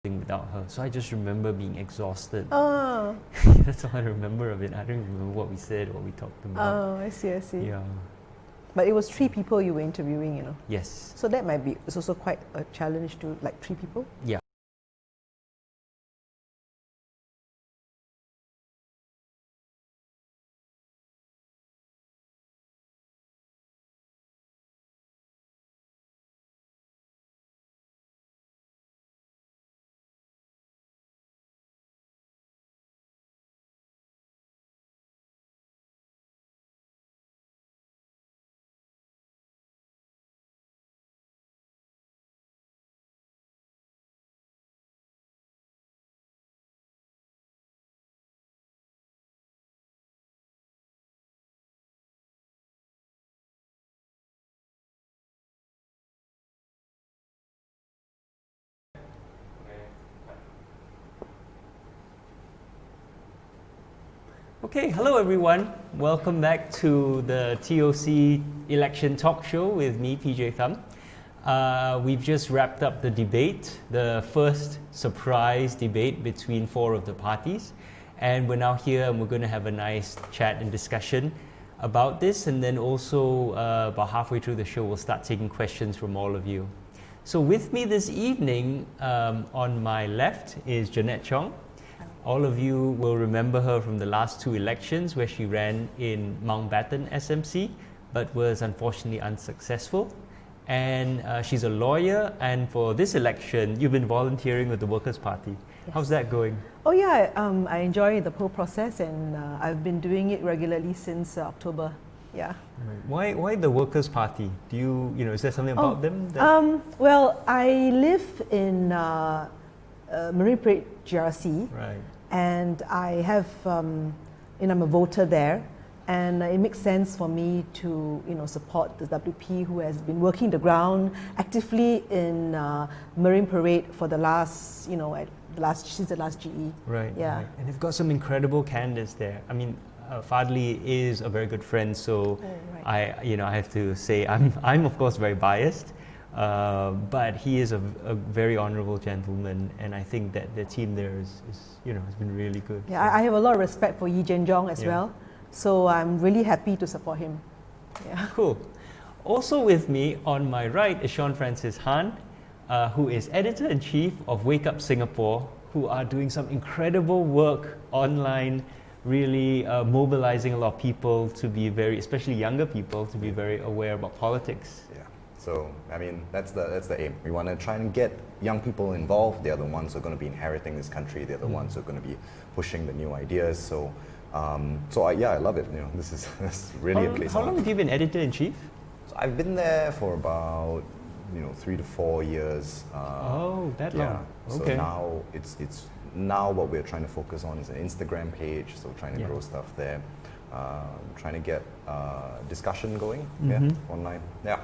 without her. So I just remember being exhausted. Oh. That's all I remember of it. I don't remember what we said, what we talked about. Oh, I see, I see. Yeah. But it was 3 people you were interviewing, you know. Yes. So that might be, it's also quite a challenge to, like, 3 people? Yeah. Okay, hello everyone. Welcome back to the TOC election talk show with me, PJ Thum. We've just wrapped up the debate, the first surprise debate between 4 of the parties. And we're now here and we're going to have a nice chat and discussion about this. And then also about halfway through the show, we'll start taking questions from all of you. So with me this evening, on my left is Jeannette Chong. All of you will remember her from the last 2 elections where she ran in Mountbatten SMC, but was unfortunately unsuccessful. And she's a lawyer, and for this election, you've been volunteering with the Workers' Party. Yes. How's that going? Oh yeah, I enjoy the whole process, and I've been doing it regularly since October. Yeah. Right. Why the Workers' Party? Do you know, is there something about them? Well, I live in Marine Parade GRC, right. And I have, I'm a voter there, and it makes sense for me to, support the WP who has been working the ground actively in Marine Parade for the last, since the last GE. Right. Yeah. Right. And they've got some incredible candidates there. I mean, Fadli is a very good friend, so right. I have to say I'm of course very biased. But he is a very honourable gentleman, and I think that the team there has been really good. Yeah, so. I have a lot of respect for Yi Jianzhong as well, so I'm really happy to support him. Yeah. Cool. Also with me on my right is Sean Francis Han, who is Editor-in-Chief of Wake Up Singapore, who are doing some incredible work online, really mobilizing a lot of people to be especially younger people, to be very aware about politics. Yeah. So, I mean, that's the aim. We want to try and get young people involved. They're the ones who are going to be inheriting this country. They're the ones who are going to be pushing the new ideas. So, I love it. This is really a place. How long have you been Editor-in-Chief? So I've been there for about 3 to 4 years. That long. Okay. So now it's now what we're trying to focus on is an Instagram page. So trying to grow stuff there, trying to get discussion going. Online. Yeah.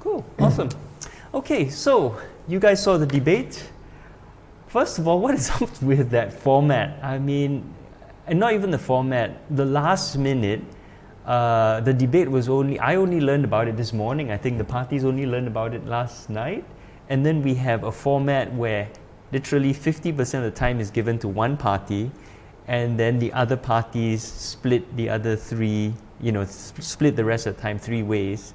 Cool, awesome. Okay, so you guys saw the debate. First of all, what is up with that format? I mean, and not even the format, the last minute, the debate was I only learned about it this morning. I think the parties only learned about it last night. And then we have a format where literally 50% of the time is given to one party, and then the other parties split the other 3, split the rest of the time 3 ways.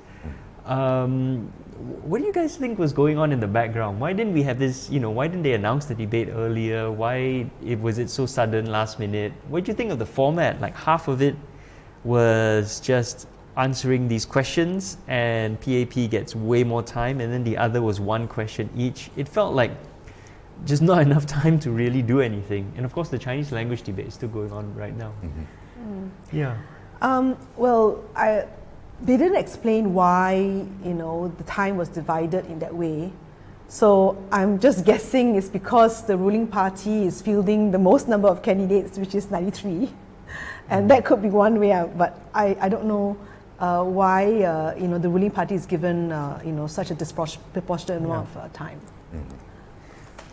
What do you guys think was going on in the background? Why didn't we have this, why didn't they announce the debate earlier? Why was it so sudden, last minute? What do you think of the format? Like half of it was just answering these questions and PAP gets way more time, and then the other was 1 question each. It felt like just not enough time to really do anything. And of course the Chinese language debate is still going on right now. Yeah. They didn't explain why, the time was divided in that way. So I'm just guessing it's because the ruling party is fielding the most number of candidates, which is 93. And that could be one way out, but I don't know why, the ruling party is given, such a disproportionate amount of time.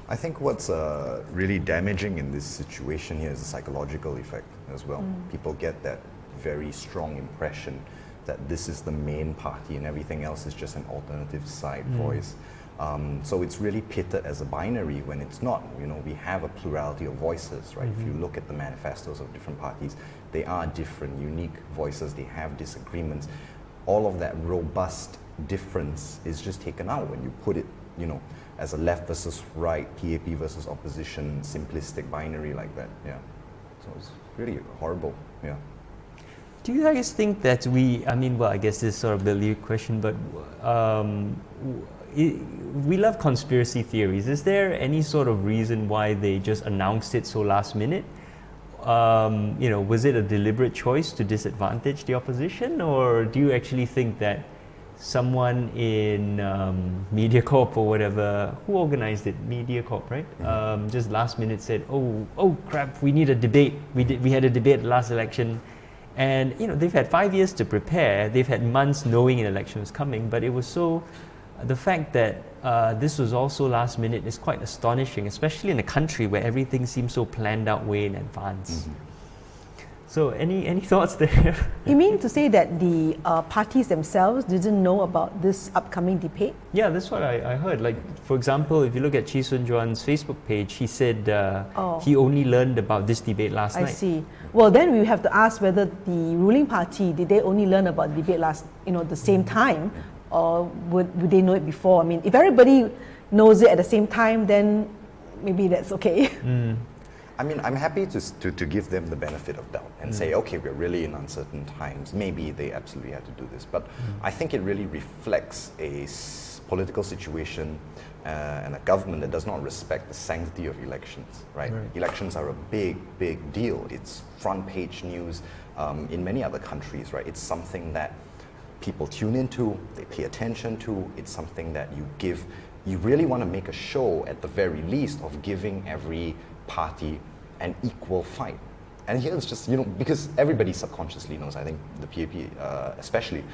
I think what's really damaging in this situation here is the psychological effect as well. People get that very strong impression that this is the main party and everything else is just an alternative side voice. So it's really pitted as a binary when it's not. You know, we have a plurality of voices, right? If you look at the manifestos of different parties, they are different, unique voices. They have disagreements. All of that robust difference is just taken out when you put it, you know, as a left versus right, PAP versus opposition, simplistic binary like that. Yeah. So it's really horrible. Yeah. Do you guys think that I mean, well, I guess this is sort of the lead question, but we love conspiracy theories. Is there any sort of reason why they just announced it so last minute? You know, was it a deliberate choice to disadvantage the opposition, or do you actually think that someone in MediaCorp or whatever, who organized it? MediaCorp, right? Just last minute said, "Oh crap, we need a debate." We had a debate last election. And you know, they've had 5 years to prepare. They've had months knowing an election was coming, but it was so. The fact that this was also last minute is quite astonishing, especially in a country where everything seems so planned out way in advance. So, any thoughts there? You mean to say that the parties themselves didn't know about this upcoming debate? Yeah, that's what I heard. Like, for example, if you look at Chee Soon-Juan's Facebook page, he said he only learned about this debate last night. I see. Well, then we have to ask whether the ruling party, did they only learn about the debate the same time, or would they know it before? I mean, if everybody knows it at the same time, then maybe that's okay. I mean, I'm happy to give them the benefit of doubt and say, okay, we're really in uncertain times. Maybe they absolutely had to do this. But I think it really reflects a political situation and a government that does not respect the sanctity of elections, right? Elections are a big, big deal. It's front page news in many other countries, right? It's something that people tune into, they pay attention to. It's something that you really want to make a show at the very least of giving every party an equal fight. And here it's just, you know, because everybody subconsciously knows, I think the PAP especially,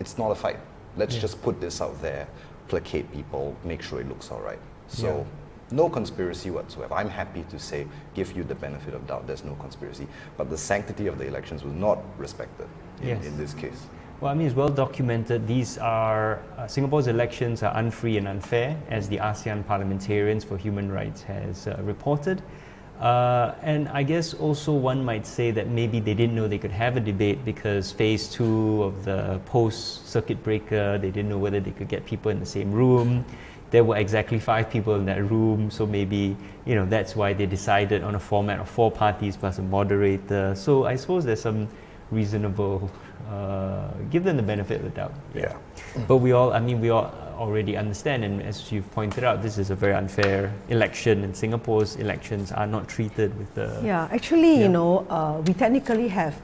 it's not a fight. Let's just put this out there, placate people, make sure it looks all right. So no conspiracy whatsoever. I'm happy to say, give you the benefit of doubt, there's no conspiracy. But the sanctity of the elections was not respected in this case. Well, I mean, it's well documented. These are, Singapore's elections are unfree and unfair, as the ASEAN Parliamentarians for Human Rights has reported. And I guess also one might say that maybe they didn't know they could have a debate because phase 2 of the post-circuit breaker, they didn't know whether they could get people in the same room. There were exactly 5 people in that room, so maybe, you know, that's why they decided on a format of 4 parties plus a moderator. So I suppose there's some reasonable, give them the benefit of the doubt. Yeah. But we all already understand, and as you've pointed out, this is a very unfair election, and Singapore's elections are not treated with the... Yeah, actually, you know, we technically have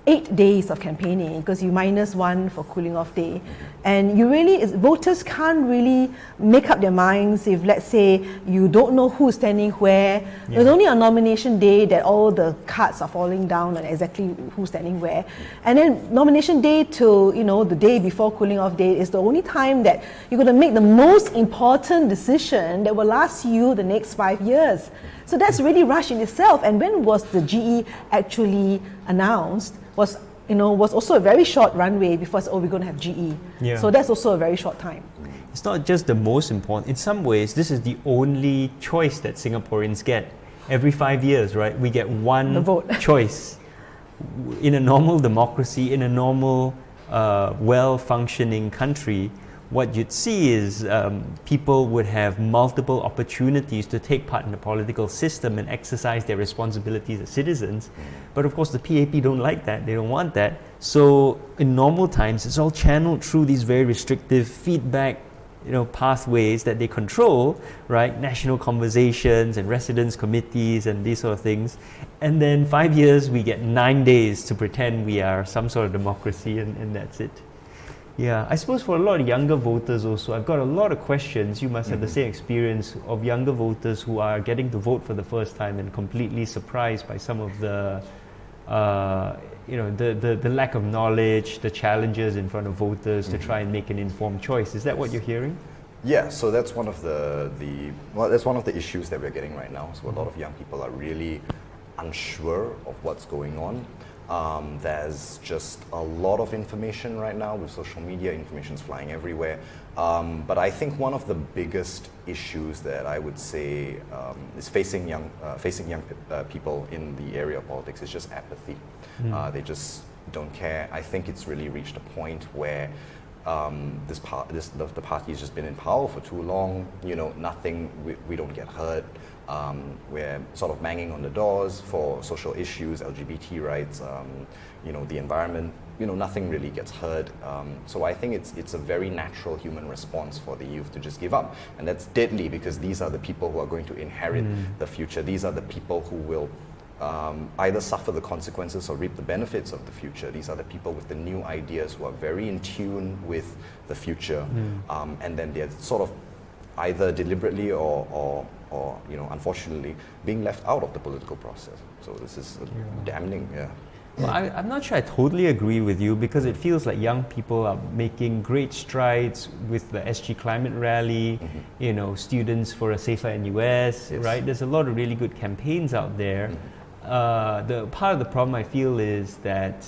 8 days of campaigning because you minus 1 for cooling off day, and you really, voters can't really make up their minds if, let's say, you don't know who's standing where. There's only on nomination day that all the cards are falling down on exactly who's standing where, and then nomination day to, you know, the day before cooling off day is the only time that you're going to make the most important decision that will last you the next 5 years. So that's really rushed in itself. And when was the GE actually announced was also a very short runway before we're going to have GE. So that's also a very short time. It's not just the most important. In some ways, this is the only choice that Singaporeans get. Every 5 years, right? We get one choice. In a normal democracy, in a normal, well-functioning country, what you'd see is people would have multiple opportunities to take part in the political system and exercise their responsibilities as citizens. But of course the PAP don't like that, they don't want that. So in normal times, it's all channeled through these very restrictive feedback, you know, pathways that they control, right? National conversations and residence committees and these sort of things. And then 5 years, we get 9 days to pretend we are some sort of democracy, and that's it. Yeah, I suppose for a lot of younger voters also, I've got a lot of questions. You must have the same experience of younger voters who are getting to vote for the first time and completely surprised by some of the, the lack of knowledge, the challenges in front of voters to try and make an informed choice. Is that what you're hearing? Yeah, so that's one of that's one of the issues that we're getting right now. So a lot of young people are really unsure of what's going on. There's just a lot of information right now with social media. Information's flying everywhere. But I think one of the biggest issues that I would say is facing young people in the area of politics is just apathy. They just don't care. I think it's really reached a point where the party has just been in power for too long. You know, nothing. We don't get heard. We're sort of banging on the doors for social issues, LGBT rights, you know, the environment. You know, nothing really gets heard. So I think it's a very natural human response for the youth to just give up, and that's deadly because these are the people who are going to inherit the future. These are the people who will either suffer the consequences or reap the benefits of the future. These are the people with the new ideas who are very in tune with the future, and then they're sort of either deliberately or you know, unfortunately, being left out of the political process. So this is damning. Yeah. Well, I'm not sure I totally agree with you because it feels like young people are making great strides with the SG Climate Rally, you know, Students for a Safer NUS, right? There's a lot of really good campaigns out there. The part of the problem I feel is that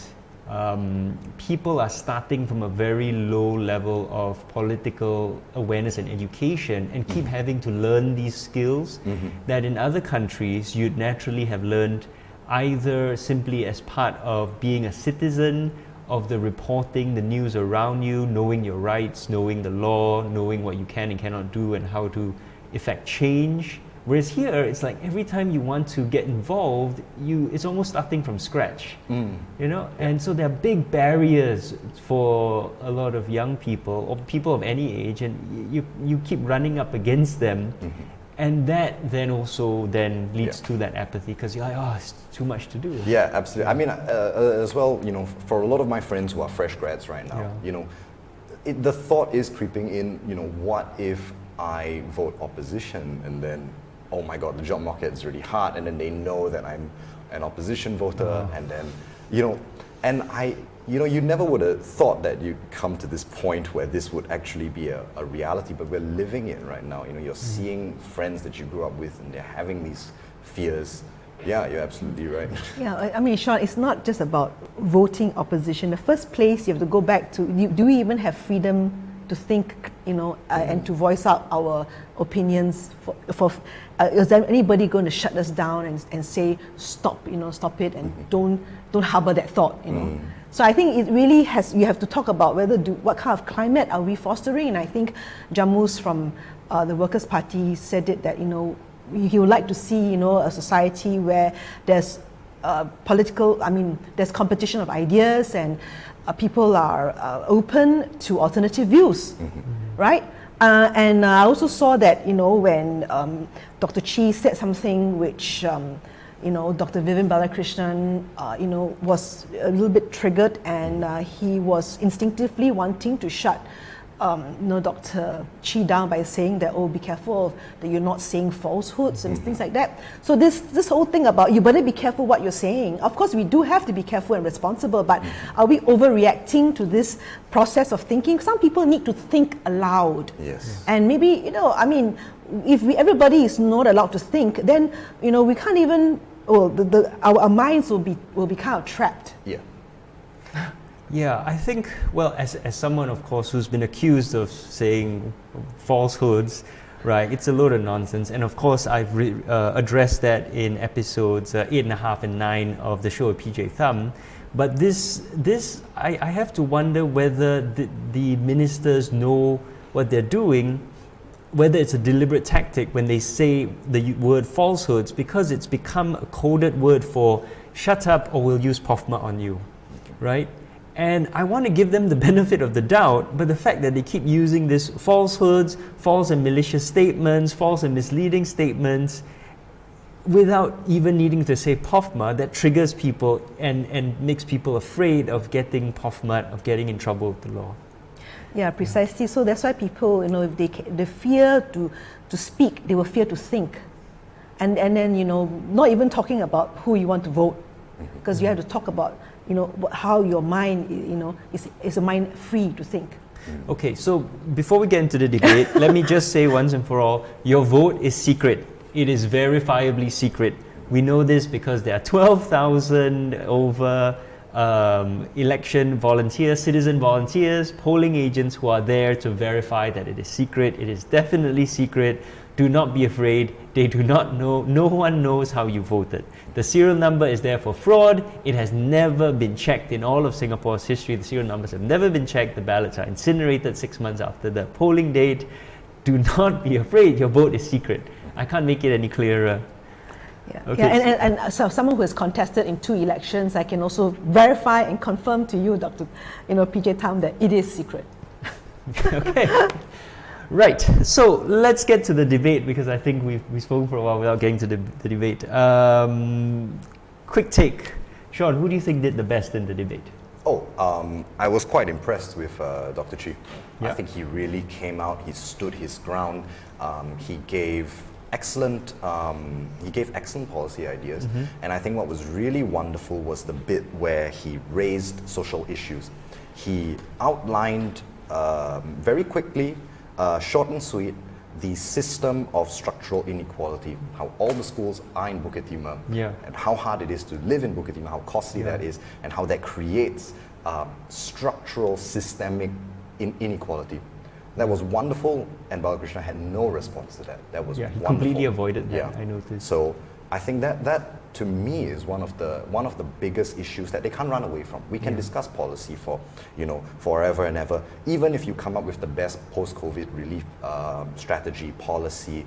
people are starting from a very low level of political awareness and education and keep having to learn these skills that in other countries you'd naturally have learned either simply as part of being a citizen, of the reporting the news around you, knowing your rights, knowing the law, knowing what you can and cannot do and how to effect change. Whereas here, it's like every time you want to get involved, it's almost starting from scratch, you know? And so there are big barriers for a lot of young people or people of any age, and you keep running up against them. And that then also leads to that apathy because you're like, oh, it's too much to do. Yeah, absolutely. I mean, as well, you know, for a lot of my friends who are fresh grads right now, you know, the thought is creeping in, you know, what if I vote opposition and then, oh my God, the job market is really hard, and then they know that I'm an opposition voter, and then, you know, and you know, you never would have thought that you'd come to this point where this would actually be a reality, but we're living it right now. You know, you're seeing friends that you grew up with and they're having these fears. Yeah, you're absolutely right. Yeah, I mean, Sean, it's not just about voting opposition. The first place you have to go back to, do we even have freedom to think, you know, and to voice out our opinions? Is there anybody going to shut us down and say, stop, you know, stop it, and don't harbor that thought, you know? So I think it really you have to talk about what kind of climate are we fostering, and I think Jammus from the Workers' Party said it, that, you know, he would like to see, you know, a society where there's there's competition of ideas and people are open to alternative views, right? And I also saw that, you know, when Dr. Chi said something which you know, Dr. Vivian Balakrishnan, you know, was a little bit triggered, and he was instinctively wanting to shut, you know, Dr. Chi down by saying that, oh, be careful that you're not saying falsehoods and things like that. So this whole thing about you better be careful what you're saying. Of course, we do have to be careful and responsible, but are we overreacting to this process of thinking? Some people need to think aloud. Yes. And maybe, you know, I mean, if everybody is not allowed to think, then, you know, we can't even, our minds will be kind of trapped. Yeah. Yeah, I think, well, as someone, of course, who's been accused of saying falsehoods, right, it's a load of nonsense. And of course, I've addressed that in episodes 8.5 and 9 of the show with PJ Thum. But this I have to wonder whether the ministers know what they're doing, whether it's a deliberate tactic when they say the word falsehoods, because it's become a coded word for shut up or we'll use POFMA on you, right? And I want to give them the benefit of the doubt, but the fact that they keep using this falsehoods, false and malicious statements, false and misleading statements, without even needing to say POFMA, that triggers people and makes people afraid of getting POFMA, of getting in trouble with the law. Yeah, precisely. So that's why people, you know, if they fear to speak, they will fear to think. And then, you know, not even talking about who you want to vote, because you have to talk about, you know, how your mind, you know, is a mind free to think. Okay, so before we get into the debate, let me just say once and for all, your vote is secret. It is verifiably secret. We know this because there are 12,000 over election volunteers, citizen volunteers, polling agents who are there to verify that it is secret. It is definitely secret. Do not be afraid. They do not know. No one knows how you voted. The serial number is there for fraud. It has never been checked in all of Singapore's history. The serial numbers have never been checked. The ballots are incinerated 6 months after the polling date. Do not be afraid. Your vote is secret. I can't make it any clearer. Yeah, Okay. yeah, and so someone who has contested in 2 elections, I can also verify and confirm to you, Dr. PJ Thum, that it is secret. Okay. Right. So let's get to the debate, because I think we've spoken for a while without getting to the debate. Quick take. Sean, who do you think did the best in the debate? I was quite impressed with Dr. Chi. Yeah. I think he really came out, he stood his ground, he gave excellent policy ideas, and I think what was really wonderful was the bit where he raised social issues. He outlined very quickly, short and sweet, the system of structural inequality, how all the schools are in Bukit Timah, and how hard it is to live in Bukit Timah, how costly that is, and how that creates structural, systemic inequality. That was wonderful, and Balakrishna had no response to that. That was he wonderful. completely avoided that. Yeah. I noticed. So I think that to me is one of the biggest issues that they can't run away from. We can discuss policy for forever and ever. Even if you come up with the best post-COVID relief strategy policy,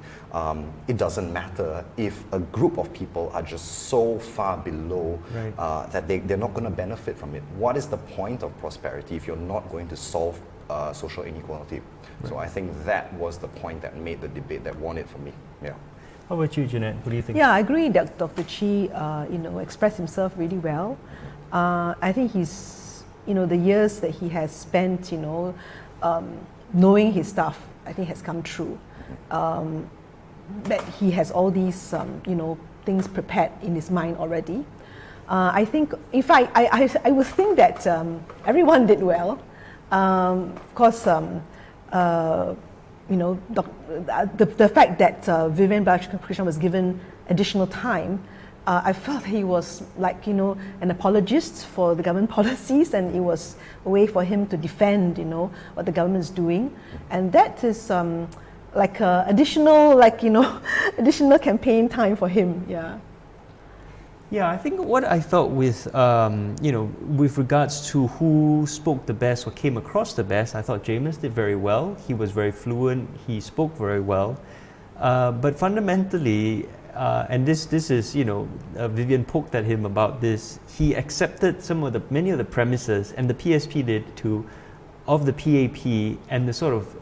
it doesn't matter if a group of people are just so far below that they're not going to benefit from it. What is the point of prosperity if you're not going to solve social inequality? So I think that was the point that made the debate, that won it for me. Yeah. How about you, Jeannette? What do you think? Yeah, I agree that Dr. Chi, expressed himself really well. I think he's, the years that he has spent, knowing his stuff, I think has come true. That he has all these, things prepared in his mind already. I think, in fact, I would think that everyone did well. Of course, the fact that Vivian Balakrishnan was given additional time, I felt he was like, an apologist for the government policies, and it was a way for him to defend, what the government is doing. And that is like additional, additional campaign time for him, yeah. Yeah, I think what I felt with, with regards to who spoke the best or came across the best, I thought Jamus did very well. He was very fluent. He spoke very well. But fundamentally, and this is, Vivian poked at him about this, he accepted many of the premises, and the PSP did too, of the PAP and the sort of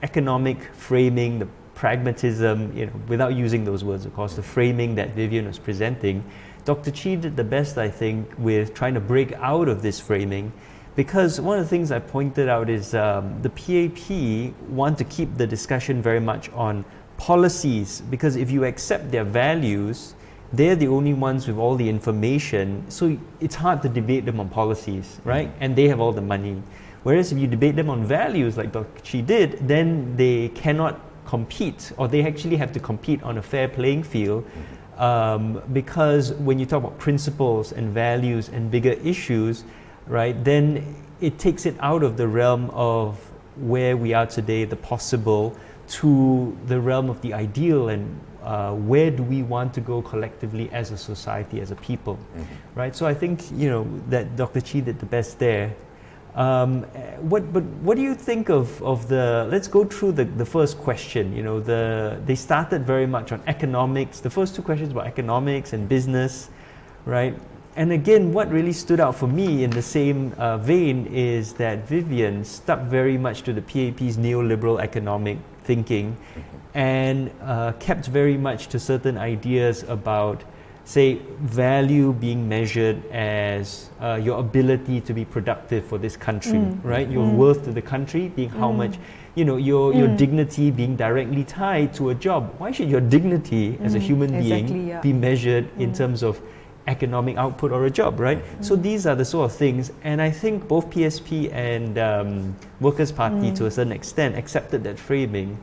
economic framing, the pragmatism, without using those words, of course, the framing that Vivian was presenting. Dr. Chi did the best, I think, with trying to break out of this framing, because one of the things I pointed out is the PAP want to keep the discussion very much on policies, because if you accept their values, they're the only ones with all the information, so it's hard to debate them on policies, right? And they have all the money. Whereas if you debate them on values, like Dr. Chi did, then they cannot compete, or they actually have to compete on a fair playing field, because when you talk about principles and values and bigger issues, right, then it takes it out of the realm of where we are today, the possible, to the realm of the ideal, and where do we want to go collectively as a society, as a people, right? So I think that Dr. Chi did the best there. What do you think of the, let's go through the first question. They started very much on economics. The first 2 questions were economics and business, right? And again, what really stood out for me in the same vein is that Vivian stuck very much to the PAP's neoliberal economic thinking, and kept very much to certain ideas about, say, value being measured as your ability to be productive for this country, right? Your worth to the country being how much, your dignity being directly tied to a job. Why should your dignity as a human being be measured in terms of economic output or a job, right? So these are the sort of things, and I think both PSP and Workers' Party to a certain extent accepted that framing.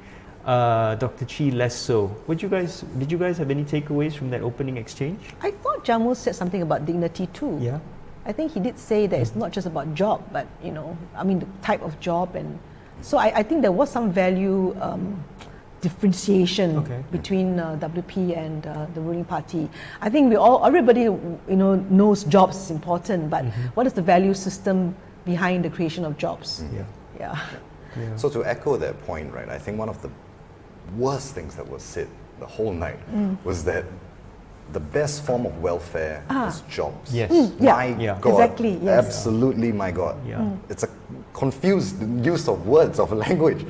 Dr. Chi less so. Did you guys have any takeaways from that opening exchange? I thought Jamus said something about dignity too. Yeah. I think he did say that it's not just about job, but I mean the type of job, and so I think there was some value differentiation between WP and the ruling party. I think everybody knows jobs is important, but what is the value system behind the creation of jobs? Yeah. So to echo that point, right, I think one of the worst things that was said the whole night was that the best form of welfare is jobs. Yes. My God. Exactly. Yes. Absolutely, my God. Yeah. It's a confused use of words, of language.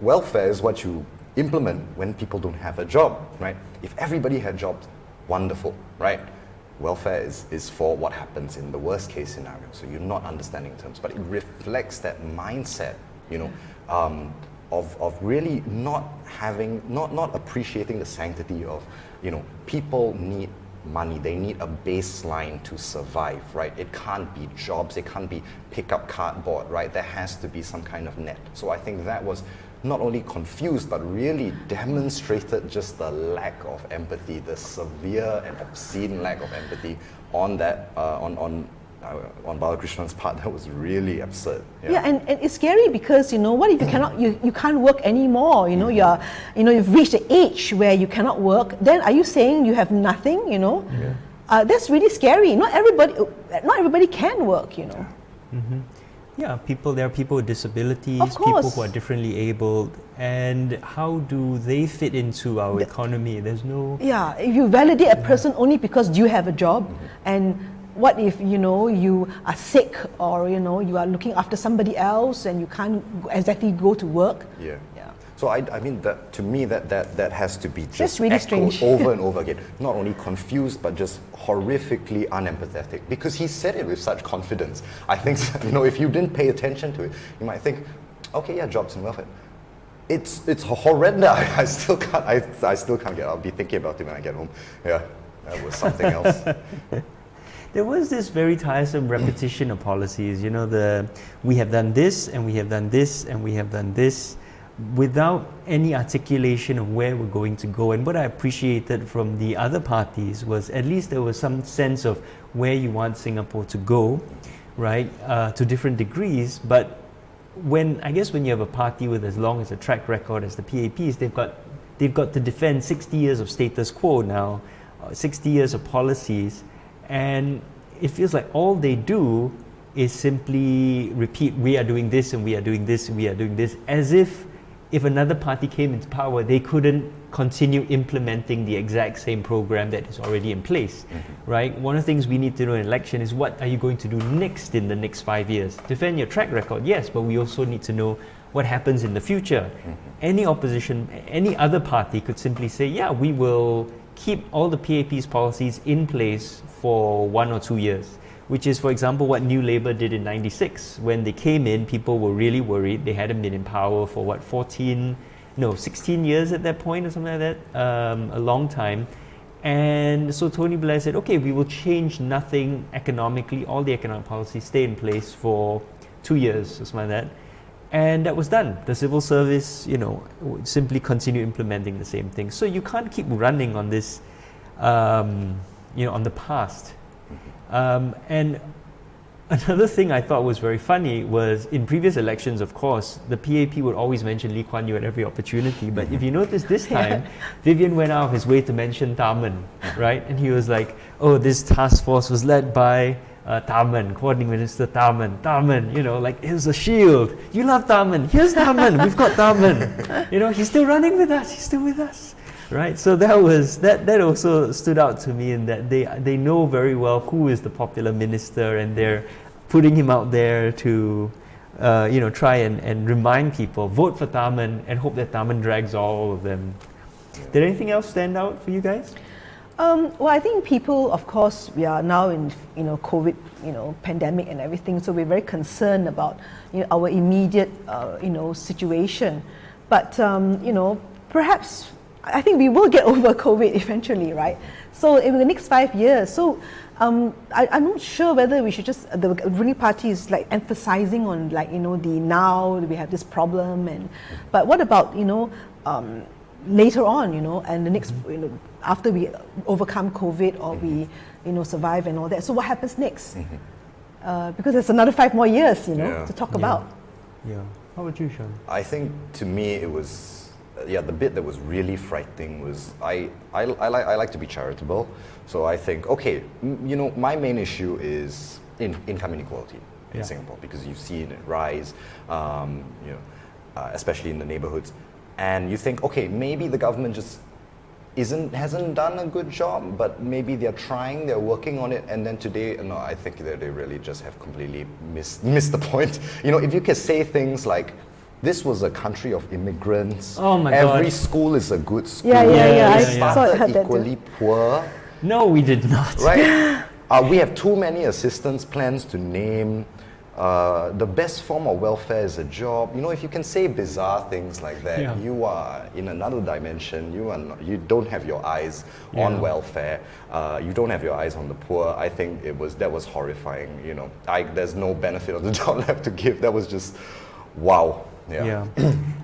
Welfare is what you implement when people don't have a job, right? If everybody had jobs, wonderful, right? Welfare is for what happens in the worst case scenario. So you're not understanding terms, but it reflects that mindset, of really not appreciating the sanctity of, people need money, they need a baseline to survive, right? It can't be jobs, it can't be pick up cardboard, right? There has to be some kind of net. So I think that was not only confused, but really demonstrated just the lack of empathy, the severe and obscene lack of empathy on that, on Balakrishnan's part. That was really absurd. Yeah, and it's scary because what if you cannot, you can't work anymore? You've reached the age where you cannot work. Then are you saying you have nothing? That's really scary. Not everybody can work. Yeah, there are people with disabilities, of course, people who are differently abled, and how do they fit into our economy? There's no... Yeah, if you validate a person only because you have a job, and what if you are sick, or you are looking after somebody else and you can't exactly go to work? Yeah. So I mean, that to me that has to be just really echoed strange. over and over again. Not only confused, but just horrifically unempathetic, because he said it with such confidence. I think if you didn't pay attention to it, you might think, okay, yeah, jobs and welfare. It's horrendous. I still can't get. I'll be thinking about it when I get home. Yeah, that was something else. There was this very tiresome repetition of policies. We have done this, and we have done this, and we have done this, without any articulation of where we're going to go. And what I appreciated from the other parties was at least there was some sense of where you want Singapore to go, right, to different degrees. But when you have a party with as long as a track record as the PAPs, they've got to defend 60 years of status quo now, 60 years of policies, and it feels like all they do is simply repeat, we are doing this and we are doing this and we are doing this, as if another party came into power, they couldn't continue implementing the exact same program that is already in place, right? One of the things we need to know in election is what are you going to do next in the next 5 years? Defend your track record, yes, but we also need to know what happens in the future. Any opposition, any other party could simply say, yeah, we will keep all the PAP's policies in place for 1 or 2 years. Which is, for example, what New Labour did in '96. When they came in, people were really worried. They hadn't been in power for 16 years at that point or something like that, a long time. And so Tony Blair said, okay, we will change nothing economically. All the economic policies stay in place for 2 years or something like that. And that was done. The civil service, would simply continue implementing the same thing. So you can't keep running on this, on the past. And another thing I thought was very funny was in previous elections, of course, the PAP would always mention Lee Kuan Yew at every opportunity. But if you notice this time, Vivian went out of his way to mention Tharman, right? And he was like, oh, this task force was led by Tharman, Coordinating Minister Tharman, like it was a shield. You love Tharman, here's Tharman, we've got Tharman. He's still running with us, he's still with us. Right, so that also stood out to me in that they know very well who is the popular minister, and they're putting him out there to try and remind people, vote for Tharman and hope that Tharman drags all of them. Did anything else stand out for you guys? Well, I think people, of course, we are now in COVID, pandemic and everything, so we're very concerned about our immediate situation. But perhaps I think we will get over COVID eventually, right? So in the next 5 years, I'm not sure whether we should just, the ruling party is like emphasizing on the now we have this problem, but what about later on, and the next, after we overcome COVID or we survive and all that. So what happens next? because there's another 5 more years, you know, Yeah. to talk about. Yeah. How about you, Sean? I think to me it was, the bit that was really frightening was I like to be charitable, so I think, okay, you know, my main issue is income inequality in Singapore, because you've seen it rise, you know, especially in the neighborhoods, and you think, okay, maybe the government just hasn't done a good job, but maybe they're trying, they're working on it, and then today, no, I think that they really just have completely missed the point. You know, if you can say things like, this was a country of immigrants, Oh my every God. school is a good school, Yeah, yeah, we I saw started heard that too. equally poor, No, we did not. right? We have too many assistance plans to name. The best form of welfare is a job. You know, if you can say bizarre things like that, Yeah. you are in another dimension. You don't have your eyes on welfare. You don't have your eyes on the poor. I think that was horrifying. You know, there's no benefit of the doubt left to give. That was just, wow. Yeah.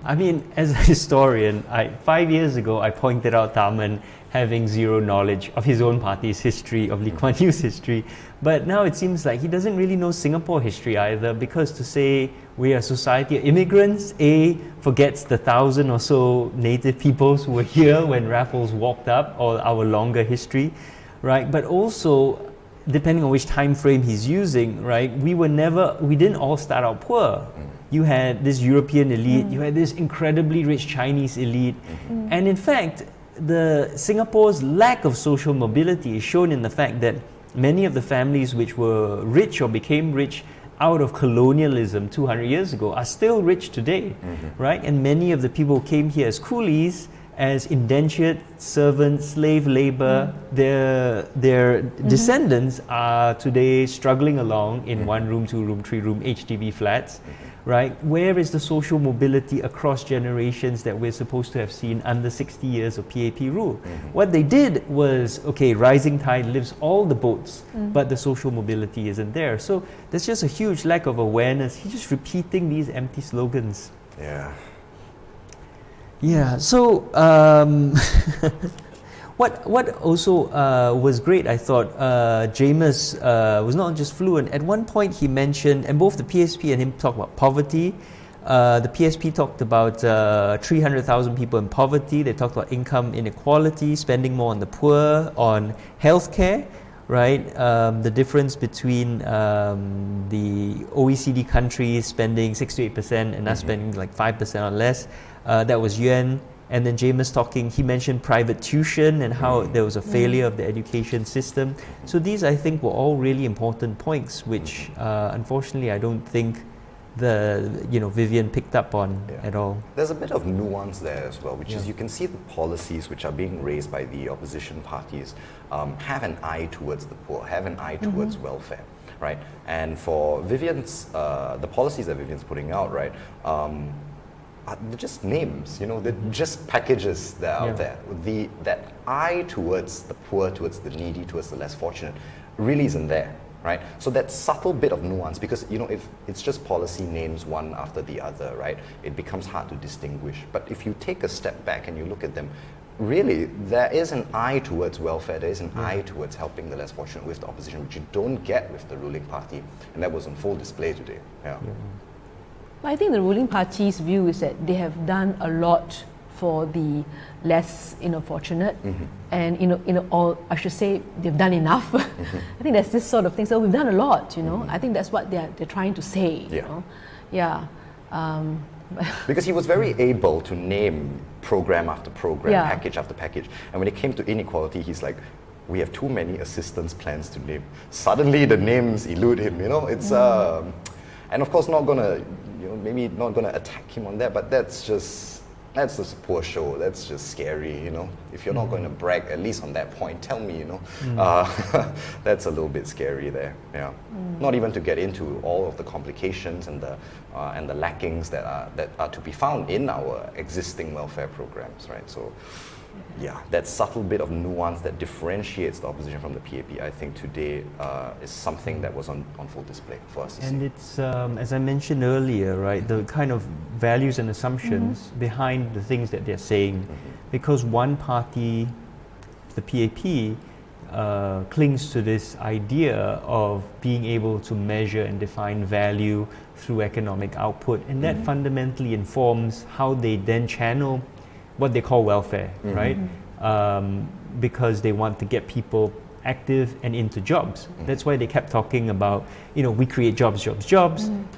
I mean, as a historian, 5 years ago, I pointed out Tharman having zero knowledge of his own party's history, of Lee Kuan Yew's history. But now it seems like he doesn't really know Singapore history either, because to say we are a society of immigrants, forgets the 1,000 or so native peoples who were here when Raffles walked up, or our longer history, right? But also, depending on which time frame he's using, right, we didn't all start out poor. You had this European elite, you had this incredibly rich Chinese elite, and in fact, Singapore's lack of social mobility is shown in the fact that many of the families which were rich or became rich out of colonialism 200 years ago are still rich today, right? And many of the people who came here as coolies, as indentured servants, slave labor, their descendants are today struggling along in 1-room, 2-room, 3-room HDB flats, right? Where is the social mobility across generations that we're supposed to have seen under 60 years of PAP rule? What they did was, okay, rising tide lifts all the boats, but the social mobility isn't there. So there's just a huge lack of awareness. He's just repeating these empty slogans. Yeah. Yeah, so what also was great, I thought, Jamus was not just fluent. At one point he mentioned, and both the PSP and him talked about poverty. The PSP talked about 300,000 people in poverty. They talked about income inequality, spending more on the poor, on healthcare, right? The difference between the OECD countries spending 6 to 8% and us spending like 5% or less. That was Yuan. And then Jamus talking, he mentioned private tuition and how there was a failure of the education system. So these, I think, were all really important points, which unfortunately I don't think Vivian picked up on at all. There's a bit of nuance there as well, which is you can see the policies which are being raised by the opposition parties have an eye towards the poor, have an eye towards welfare, right? And for Vivian's, the policies that Vivian's putting out, right, they're just names, you know, they're just packages that are out there. That eye towards the poor, towards the needy, towards the less fortunate really isn't there, right? So that subtle bit of nuance, because, you know, if it's just policy names one after the other, right, it becomes hard to distinguish. But if you take a step back and you look at them, really, there is an eye towards welfare, there is an eye towards helping the less fortunate with the opposition, which you don't get with the ruling party. And that was on full display today. I think the ruling party's view is that they have done a lot for the less fortunate, and or I should say they've done enough. I think there's this sort of thing. So we've done a lot, you know. I think that's what they're trying to say. You know? Because he was very able to name program after program, package after package, and when it came to inequality, he's like, we have too many assistance plans to name. Suddenly the names elude him. You know, it's and of course not gonna. Maybe not going to attack him on that, but that's just a poor show. That's just scary, you know. If you're not going to brag, at least on that point, tell me, you know. That's a little bit scary there. Not even to get into all of the complications and the lackings that are to be found in our existing welfare programs, right? So, that subtle bit of nuance that differentiates the opposition from the PAP, I think today is something that was on full display for us to see. And it's, as I mentioned earlier, right, the kind of values and assumptions behind the things that they're saying. Because one party, the PAP, clings to this idea of being able to measure and define value through economic output, and that fundamentally informs how they then channel what they call welfare, right? Because they want to get people active and into jobs. That's why they kept talking about, we create jobs.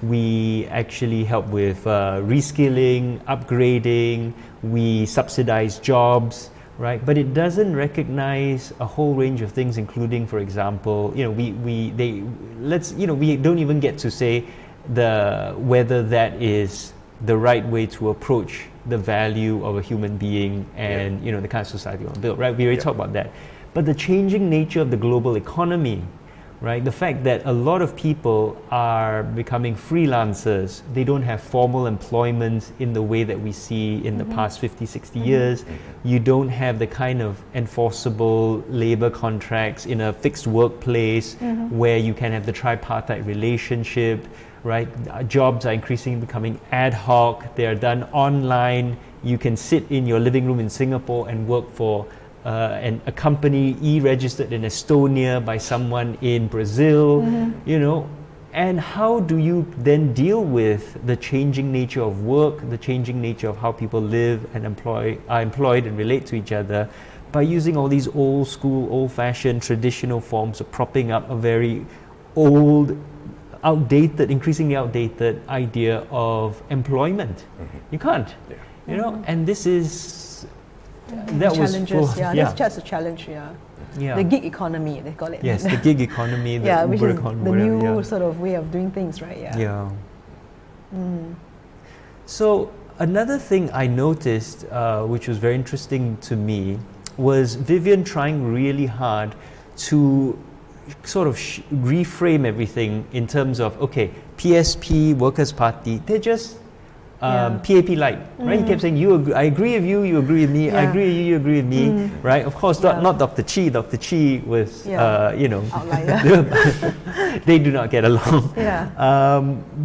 We actually help with reskilling, upgrading, we subsidize jobs, right? But it doesn't recognize a whole range of things, including, for example, we don't even get to say whether that is the right way to approach the value of a human being and the kind of society we want to build, right? We already talked about that. But the changing nature of the global economy, right? The fact that a lot of people are becoming freelancers, they don't have formal employment in the way that we see in the past 50, 60 years. You don't have the kind of enforceable labor contracts in a fixed workplace where you can have the tripartite relationship, right? Jobs are increasingly becoming ad hoc, they are done online. You can sit in your living room in Singapore and work for a company e-registered in Estonia by someone in Brazil, and how do you then deal with the changing nature of work, the changing nature of how people live and are employed and relate to each other by using all these old school, old-fashioned, traditional forms of propping up a very old, outdated, increasingly outdated idea of employment. You can't, and this is that challenges, was that's just a challenge, the gig economy, they call it. Yes, the gig economy, the which Uber is economy, the whatever, new sort of way of doing things, right? So another thing I noticed, which was very interesting to me, was Vivian trying really hard to sort of reframe everything in terms of, okay, PSP, Workers' Party, they're just PAP light, right? He kept saying, I agree with you, you agree with me, I agree with you, you agree with me, right? Of course, not Dr. Chi. Dr. Chi was, outlier. They do not get along.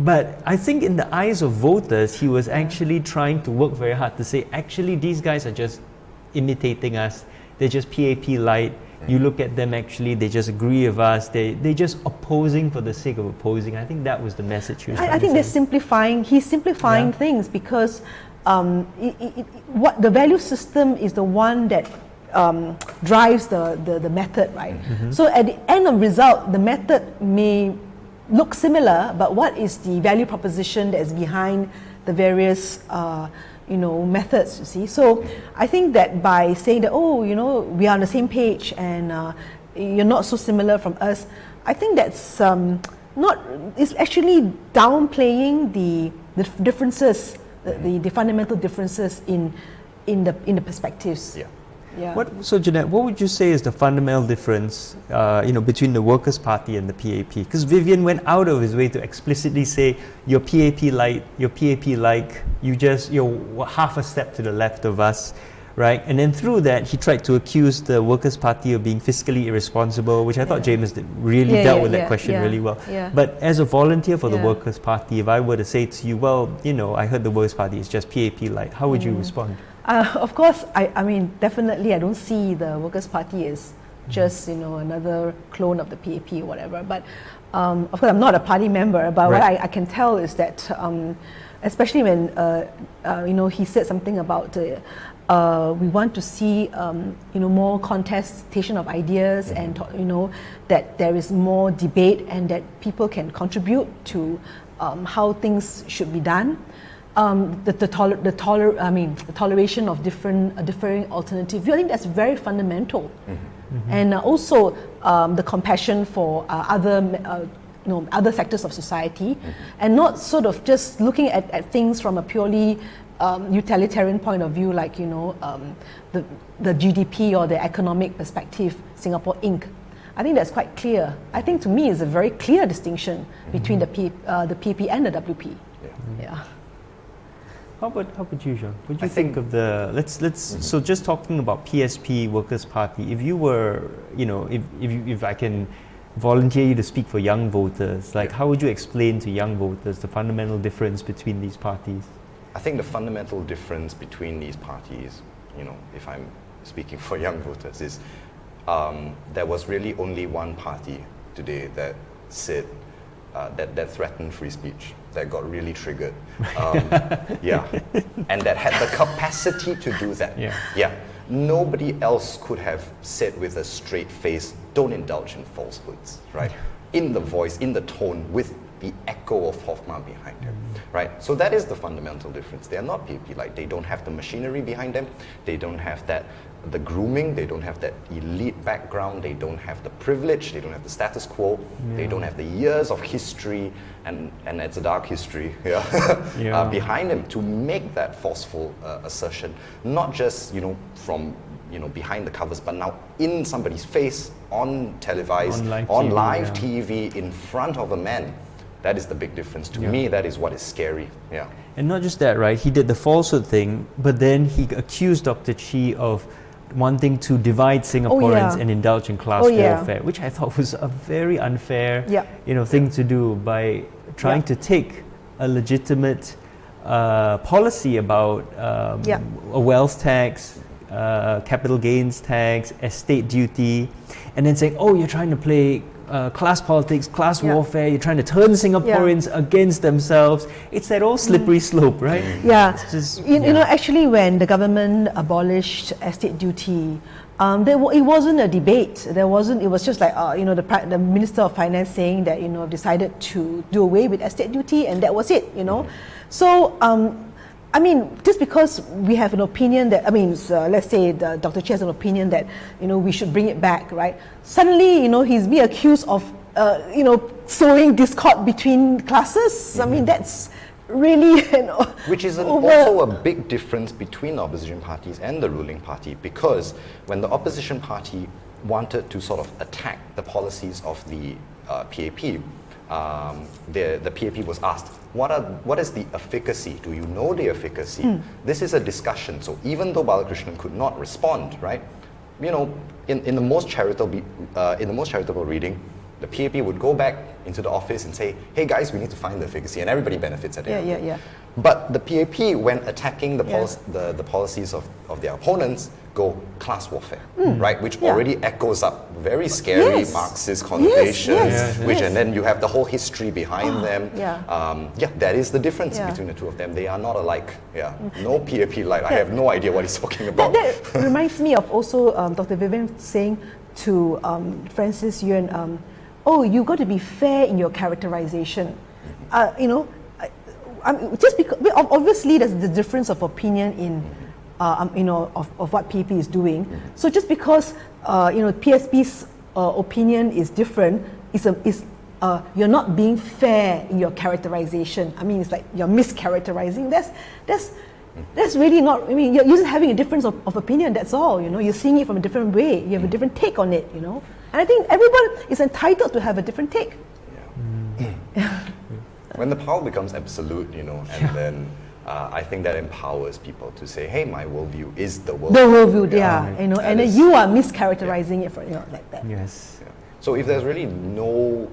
But I think in the eyes of voters, he was actually trying to work very hard to say, actually, these guys are just imitating us. They're just PAP light. You look at them, actually, they just agree with us. They're just opposing for the sake of opposing. I think that was the message he was trying to say. I think he's simplifying things because what the value system is the one that drives the method, right? So at the end of result, the method may look similar, but what is the value proposition that is behind the various methods, you see. So I think that by saying that, we are on the same page and you're not so similar from us, I think that's it's actually downplaying the differences, the fundamental differences in the perspectives. So Jeannette, what would you say is the fundamental difference, between the Workers' Party and the PAP? Because Vivian went out of his way to explicitly say, you're PAP light, you're PAP like, you're half a step to the left of us, right? And then through that, he tried to accuse the Workers' Party of being fiscally irresponsible, which I thought James really dealt with that question really well. But as a volunteer for the Workers' Party, if I were to say to you, well, I heard the Workers' Party is just PAP light, how would you respond? Of course, I mean, definitely I don't see the Workers' Party as just, another clone of the PAP or whatever. But of course, I'm not a party member, but what I can tell is that, especially when, he said something about we want to see, more contestation of ideas and, that there is more debate and that people can contribute to how things should be done. The toleration of differing alternative view, I think that's very fundamental, and also the compassion for other sectors of society, and not sort of just looking at things from a purely utilitarian point of view, like the GDP or the economic perspective, Singapore Inc. I think that's quite clear. I think to me it's a very clear distinction between the PP and the WP. How about you, Jean? What do you think of the so just talking about PSP, Workers' Party, if you were, if I can volunteer you to speak for young voters, like how would you explain to young voters the fundamental difference between these parties? I think the fundamental difference between these parties, if I'm speaking for young voters, is there was really only one party today that said, that threatened free speech, that got really triggered. Yeah, and that had the capacity to do that. Yeah. Nobody else could have said with a straight face, don't indulge in falsehoods, right? In the voice, in the tone, with the echo of Hoffman behind him, right? So that is the fundamental difference. They are not PAP, like they don't have the machinery behind them, they don't have the grooming, they don't have that elite background, they don't have the privilege, they don't have the status quo, they don't have the years of history, and it's a dark history behind them to make that forceful assertion, not just from behind the covers, but now in somebody's face, on televised, on live TV, in front of a man. That is the big difference. To me, that is what is scary. Yeah. And not just that, right? He did the falsehood thing, but then he accused Dr. Chi of wanting to divide Singaporeans and indulge in class warfare, which I thought was a very unfair thing to do by trying to take a legitimate policy about a wealth tax, capital gains tax, estate duty, and then saying, oh, you're trying to play class politics, class warfare, you're trying to turn Singaporeans against themselves. It's that old slippery slope, right? Yeah. It's just, you know, actually when the government abolished estate duty, it wasn't a debate. It was just like, the Minister of Finance saying that, decided to do away with estate duty, and that was it, So, I mean, just because we have an opinion that, let's say Dr. Chi has an opinion that, we should bring it back, right? Suddenly, he's being accused of, sowing discord between classes. I mean, that's really, Which is also a big difference between the opposition parties and the ruling party, because when the opposition party wanted to sort of attack the policies of the PAP, the PAP was asked, what is the efficacy? Do you know the efficacy? This is a discussion. So even though Balakrishnan could not respond, right? In the most charitable reading, the PAP would go back into the office and say, hey guys, we need to find the efficacy, and everybody benefits at the end. But the PAP, when attacking the policies of their opponents, go class warfare, right? Which already echoes up very scary Marxist connotations, and then you have the whole history behind them. That is the difference between the two of them. They are not alike. No PAP like, I have no idea what he's talking about. That reminds me of also Dr. Vivian saying to Francis Yuan, oh, you got to be fair in your characterization. Just because, obviously there's the difference of opinion in of what PAP is doing. So just because PSP's opinion is different, you're not being fair in your characterization. I mean, it's like you're mischaracterizing. That's really not. I mean, you're just having a difference of opinion. That's all. You're seeing it from a different way. You have a different take on it. And I think everyone is entitled to have a different take. When the power becomes absolute, and then I think that empowers people to say, hey, my worldview is the worldview. The worldview, and then you are mischaracterizing it for like that. Yes. So if there's really no,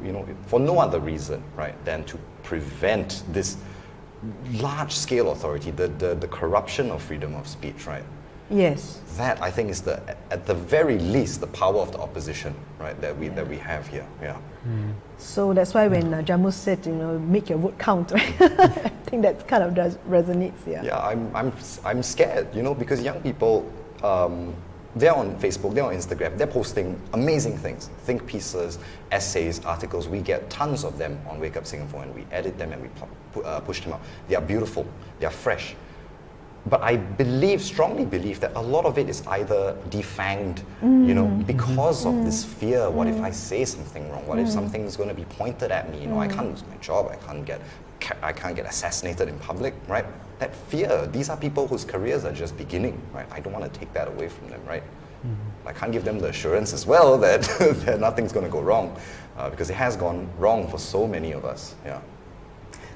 for no other reason, right, than to prevent this large-scale authority, the corruption of freedom of speech, right? Yes. That I think is at the very least the power of the opposition, right? That we have here. So that's why when Jamus said, make your vote count, right? I think that kind of does resonates. I'm scared, because young people, they're on Facebook, they're on Instagram, they're posting amazing things, think pieces, essays, articles. We get tons of them on Wake Up Singapore, and we edit them and we push them out. They are beautiful, they are fresh. But I strongly believe that a lot of it is either defanged, because of this fear. What if I say something wrong? What if something is going to be pointed at me? I can't lose my job. I can't get assassinated in public, right? That fear. These are people whose careers are just beginning, right? I don't want to take that away from them, right? I can't give them the assurance as well that, that nothing's going to go wrong, because it has gone wrong for so many of us.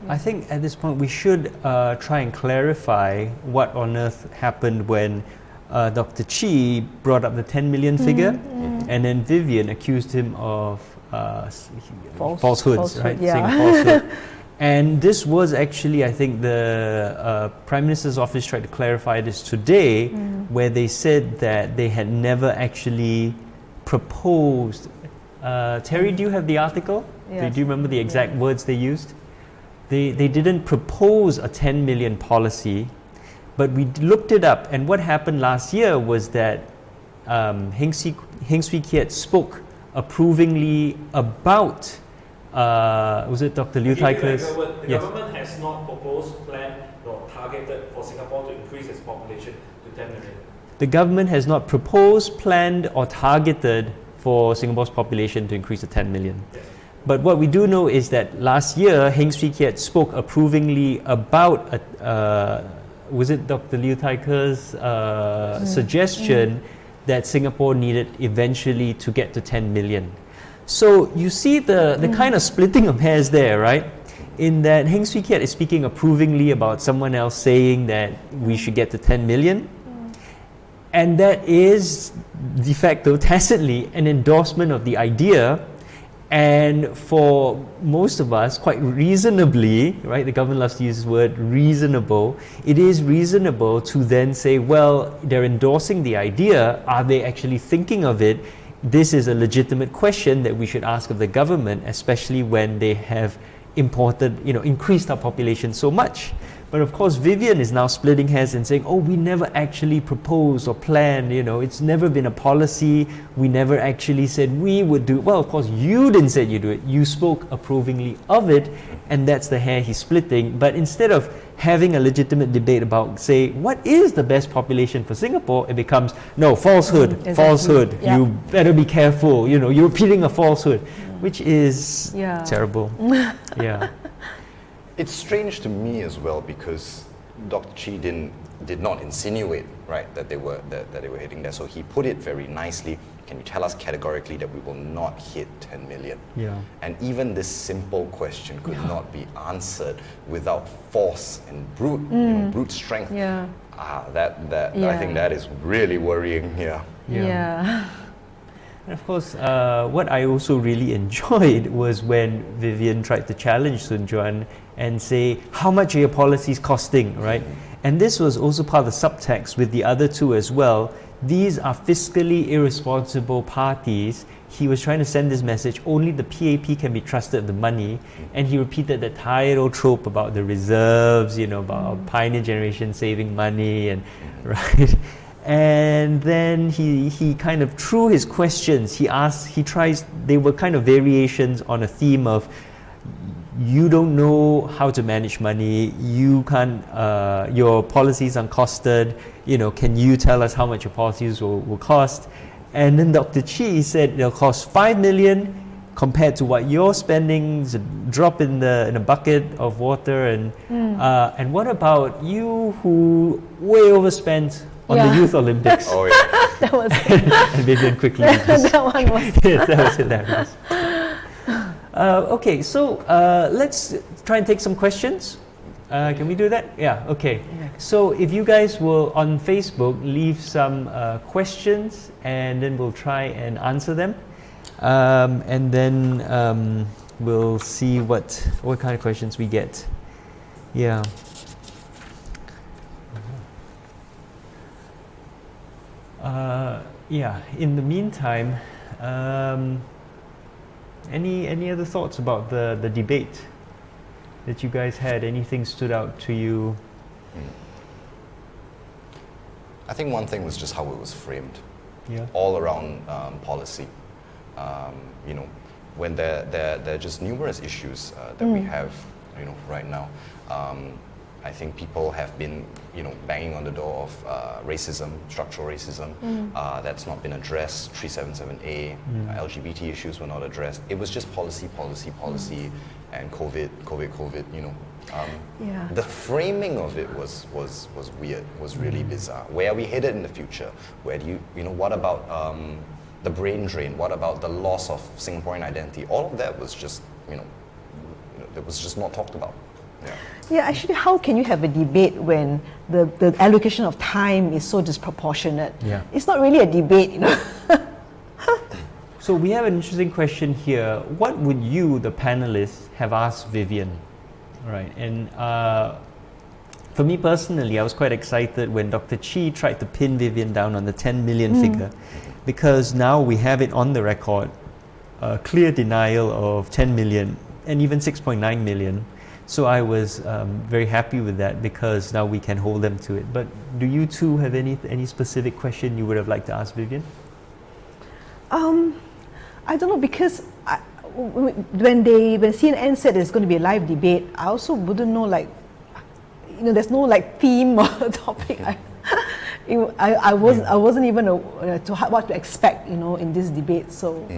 I think at this point we should try and clarify what on earth happened when Dr. Chi brought up the 10 million figure, and then Vivian accused him of falsehoods, right? Saying falsehood. And this was actually, I think, the Prime Minister's office tried to clarify this today, where they said that they had never actually proposed. Terry, do you have the article? Yes. Do you remember the exact words they used? They didn't propose a 10 million policy, but we looked it up, and what happened last year was that Heng Swee Keat spoke approvingly about, was it Dr. Liu Tai Ke's? The government has not proposed, planned, nor targeted for Singapore to increase its population to 10 million. The government has not proposed, planned, or targeted for Singapore's population to increase to 10 million. Yes. But what we do know is that last year, Heng Swee Keat spoke approvingly about, was it Dr. Liu Tai Ke's suggestion that Singapore needed eventually to get to 10 million. So you see the kind of splitting of hairs there, right? In that Heng Swee Keat is speaking approvingly about someone else saying that we should get to 10 million. And that is de facto, tacitly, an endorsement of the idea. And for most of us, quite reasonably, right, the government loves to use this word, reasonable, it is reasonable to then say, well, they're endorsing the idea, are they actually thinking of it? This is a legitimate question that we should ask of the government, especially when they have increased our population so much. But of course, Vivian is now splitting hairs and saying, oh, we never actually proposed or planned, it's never been a policy. We never actually said we would do it. Well, of course, you didn't say you do it. You spoke approvingly of it, and that's the hair he's splitting. But instead of having a legitimate debate about, say, what is the best population for Singapore, it becomes, no, falsehood, Exactly. falsehood. Yeah. You better be careful. You're repeating a falsehood, which is terrible. Yeah. It's strange to me as well because Dr. Chi did not insinuate, right, that they were hitting there. So he put it very nicely. Can you tell us categorically that we will not hit 10 million? Yeah. And even this simple question could not be answered without force and brute strength. Yeah. I think that is really worrying here. Yeah. And of course, what I also really enjoyed was when Vivian tried to challenge Sun Juan and say, how much are your policies costing, right? And this was also part of the subtext with the other two as well. These are fiscally irresponsible parties. He was trying to send this message, only the PAP can be trusted with the money. And he repeated that tired old trope about the reserves, about our pioneer generation saving money, and right? And then he kind of, through his questions, they were kind of variations on a theme of, you don't know how to manage money, you can't, your policies are costed, can you tell us how much your policies will cost? And then Dr. Chi said it'll cost 5 million compared to what you're spending, is a drop in a bucket of water, and what about you who way overspent on the Youth Olympics? Oh yeah. That was And Vivian quickly that one was yes, that was hilarious. Okay, so let's try and take some questions. Can we do that? Yeah, okay. So if you guys will, on Facebook, leave some questions, and then we'll try and answer them. And then we'll see what kind of questions we get. Yeah. In the meantime, any other thoughts about the debate that you guys had? Anything stood out to you? I think one thing was just how it was framed. Yeah. All around policy. When there are just numerous issues that we have, right now. I think people have been, banging on the door of racism, structural racism. That's not been addressed. 377A, LGBT issues were not addressed. It was just policy, and COVID. The framing of it was weird. Was really bizarre. Where are we headed in the future? Where do what about the brain drain? What about the loss of Singaporean identity? All of that was just, it was just not talked about. Yeah, actually, how can you have a debate when the allocation of time is so disproportionate? Yeah. It's not really a debate, So we have an interesting question here. What would you, the panelists, have asked Vivian? Right, and For me personally, I was quite excited when Dr. Chi tried to pin Vivian down on the 10 million figure, because now we have it on the record, a clear denial of 10 million and even 6.9 million. So I was very happy with that, because now we can hold them to it. But do you two have any specific question you would have liked to ask Vivian? I don't know, because when CNN said there's going to be a live debate, I also wouldn't know, like, you know, there's no like theme or topic. I wasn't even what to expect, you know, in this debate. So,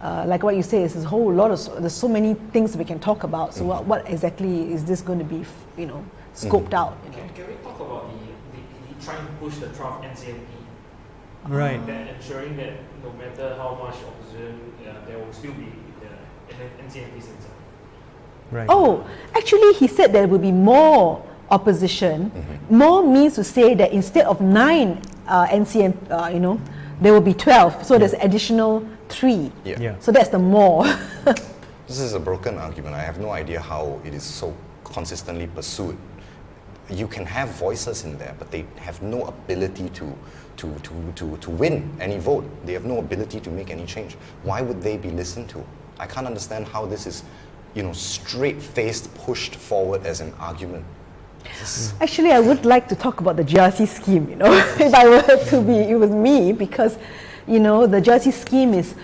like what you say, is a whole lot of, there's so many things we can talk about. So what exactly is this going to be, you know, scoped out? You know? Can we talk about the trying to push the 12 NCMP? Right. That ensuring that no matter how much opposition, there will still be NCMPs inside. Right. Oh, actually, he said there will be more opposition. More means to say that instead of 9 NCM, you know, there will be 12. So there's additional 3. Yeah. So that's the more. This is a broken argument. I have no idea how it is so consistently pursued. You can have voices in there, but they have no ability to win any vote. They have no ability to make any change. Why would they be listened to? I can't understand how this is, you know, straight-faced pushed forward as an argument. Actually, I would like to talk about the GRC scheme, you know, if I were to be, it was me, because, you know, the GRC scheme is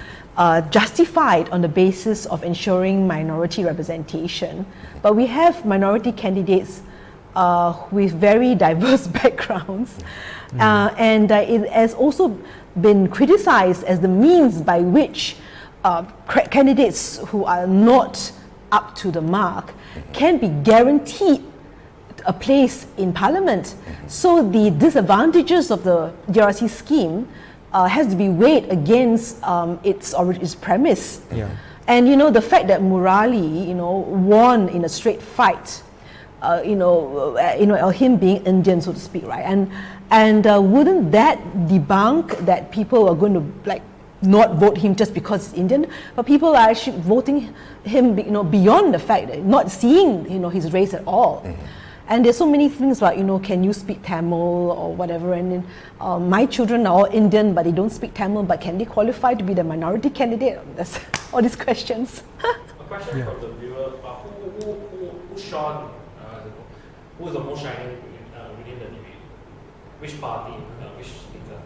justified on the basis of ensuring minority representation. But we have minority candidates with very diverse backgrounds. And it has also been criticized as the means by which candidates who are not up to the mark can be guaranteed a place in parliament. So the disadvantages of the GRC scheme has to be weighed against its premise. And you know, the fact that Murali, you know, won in a straight fight, you know, him being Indian, so to speak, right? And wouldn't that debunk that people are going to like not vote him just because he's Indian? But people are actually voting him, you know, beyond the fact that not seeing, you know, his race at all. And there's so many things like, you know, can you speak Tamil or whatever? And then my children are all Indian, but they don't speak Tamil. But can they qualify to be the minority candidate? That's all these questions. A question from the viewer: who shone? Who is the most shining within the debate? Which party? Which speaker?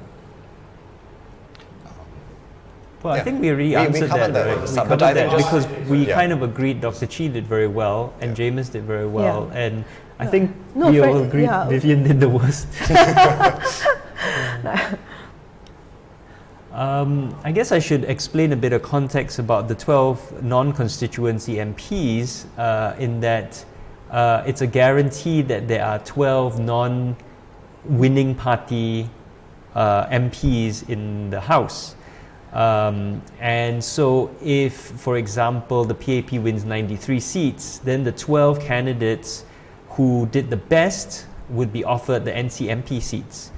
Well, I think we already answered that, right? We covered that because we kind of agreed Dr. Chi did very well and James did very well, and I think we all agreed Vivian did the worst. I guess I should explain a bit of context about the 12 non-constituency MPs in that it's a guarantee that there are 12 non-winning party MPs in the House. And so if, for example, the PAP wins 93 seats, then the 12 candidates who did the best would be offered the NCMP seats.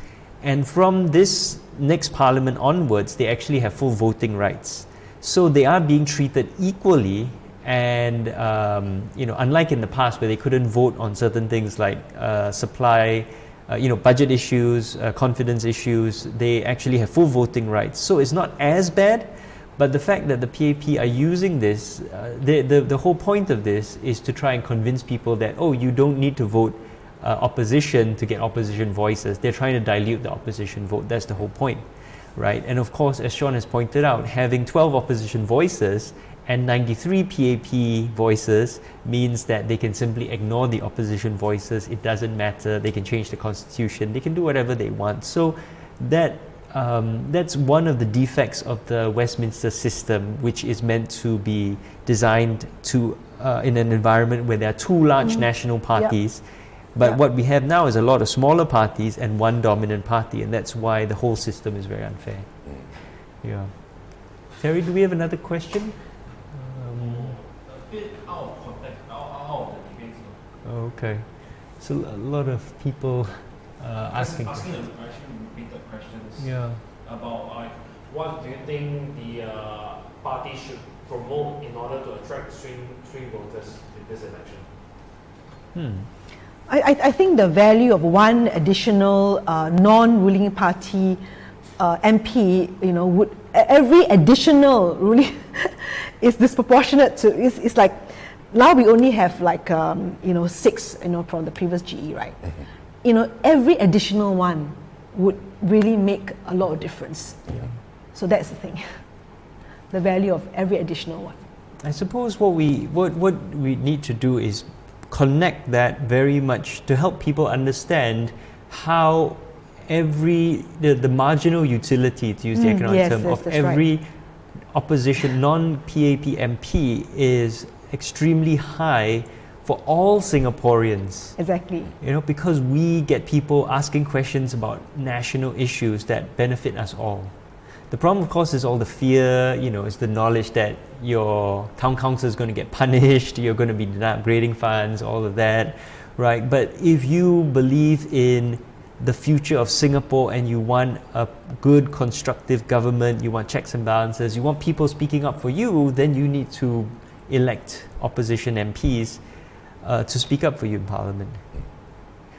And from this next parliament onwards, they actually have full voting rights. So they are being treated equally, and you know, unlike in the past where they couldn't vote on certain things like supply, you know, budget issues, confidence issues, they actually have full voting rights. So it's not as bad, but the fact that the PAP are using this, the whole point of this is to try and convince people that, oh, you don't need to vote opposition to get opposition voices. They're trying to dilute the opposition vote. That's the whole point, right? And of course, as Sean has pointed out, having 12 opposition voices and 93 PAP voices means that they can simply ignore the opposition voices. It doesn't matter. They can change the constitution. They can do whatever they want. So that's one of the defects of the Westminster system, which is meant to be designed to in an environment where there are 2 large national parties. But what we have now is a lot of smaller parties and 1 dominant party, and that's why the whole system is very unfair. Yeah. Terry, do we have another question? A bit out of context, out of the debate. Okay. So a lot of people asking actually repeated questions. Yeah. About like, what do you think the party should promote in order to attract swing voters in this election? I think the value of one additional non-ruling party MP, would every additional ruling is disproportionate to. It's like now we only have like 6, from the previous GE, right? Every additional one would really make a lot of difference. Yeah. So that's the thing. The value of every additional one. I suppose what we need to do is connect that very much to help people understand how the marginal utility, to use the economic term, of every opposition non-PAP MP is extremely high for all Singaporeans. Exactly. Because we get people asking questions about national issues that benefit us all. The problem, of course, is all the fear, is the knowledge that your town council is going to get punished, you're going to be denied upgrading funds, all of that, right? But if you believe in the future of Singapore and you want a good, constructive government, you want checks and balances, you want people speaking up for you, then you need to elect opposition MPs to speak up for you in Parliament.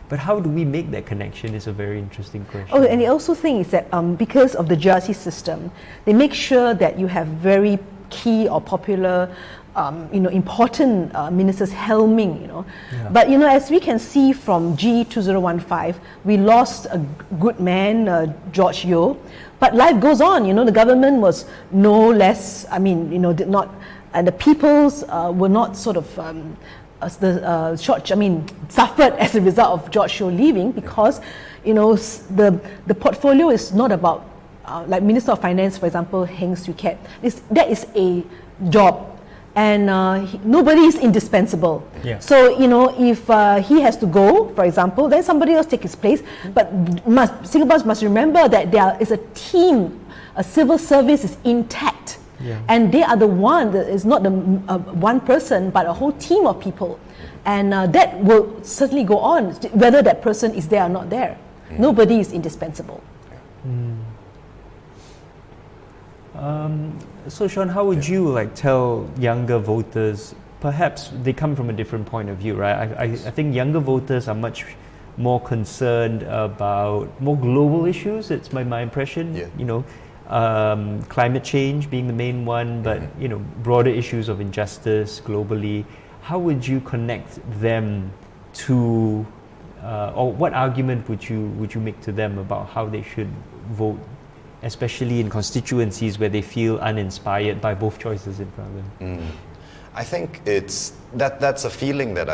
But how do we make that connection is a very interesting question. Oh, and the also thing is that because of the GRC system, they make sure that you have very key or popular, important ministers helming, Yeah. But, as we can see from GE2020, we lost a good man, George Yeo, but life goes on, the government was no less, did not, and the peoples were not sort of, suffered as a result of George Yeo leaving because, the portfolio is not about, like Minister of Finance, for example, Heng Swee Keat. That is a job, and nobody is indispensable. Yeah. So, if he has to go, for example, then somebody else take his place. But Singaporeans must remember that there is a team, a civil service is intact. Yeah. And they are the one that is not the one person, but a whole team of people, and that will certainly go on, whether that person is there or not there. Nobody is indispensable. So Sean, how would you tell younger voters? Perhaps they come from a different point of view, right? I think younger voters are much more concerned about more global issues. It's my impression. Yeah. Climate change being the main one, but broader issues of injustice globally. How would you connect them to, or what argument would you make to them about how they should vote, especially in constituencies where they feel uninspired by both choices in front of them? I think that's a feeling that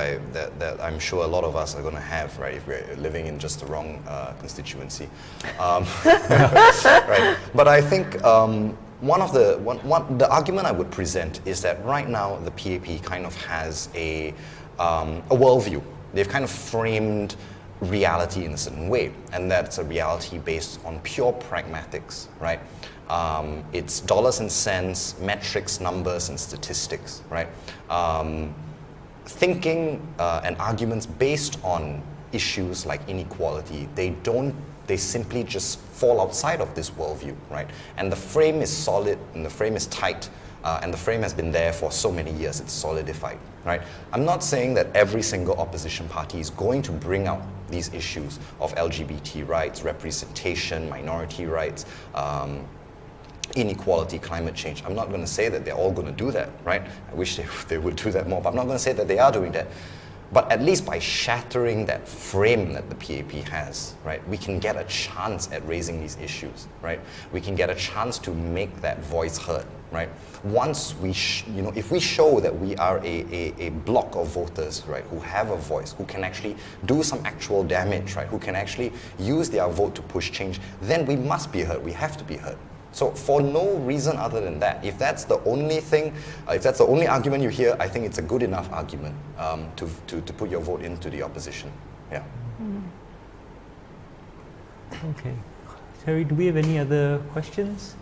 I'm sure a lot of us are going to have, right? If we're living in just the wrong constituency, right? But I think the argument I would present is that right now the PAP kind of has a worldview. They've kind of framed reality in a certain way, and that's a reality based on pure pragmatics, right? It's dollars and cents, metrics, numbers, and statistics, right? Thinking and arguments based on issues like inequality, they simply just fall outside of this worldview, right? And the frame is solid, and the frame is tight, and the frame has been there for so many years, it's solidified, right? I'm not saying that every single opposition party is going to bring out these issues of LGBT rights, representation, minority rights, inequality, climate change. I'm not going to say that they're all going to do that, right? I wish they would do that more, but I'm not going to say that they are doing that. But at least by shattering that frame that the PAP has, right, we can get a chance at raising these issues, right? We can get a chance to make that voice heard, right? Once we, if we show that we are a block of voters, right, who have a voice, who can actually do some actual damage, right, who can actually use their vote to push change, then we must be heard. We have to be heard. So for no reason other than that, if that's the only thing, if that's the only argument you hear, I think it's a good enough argument to put your vote into the opposition. Yeah. Okay. Terry, do we have any other questions?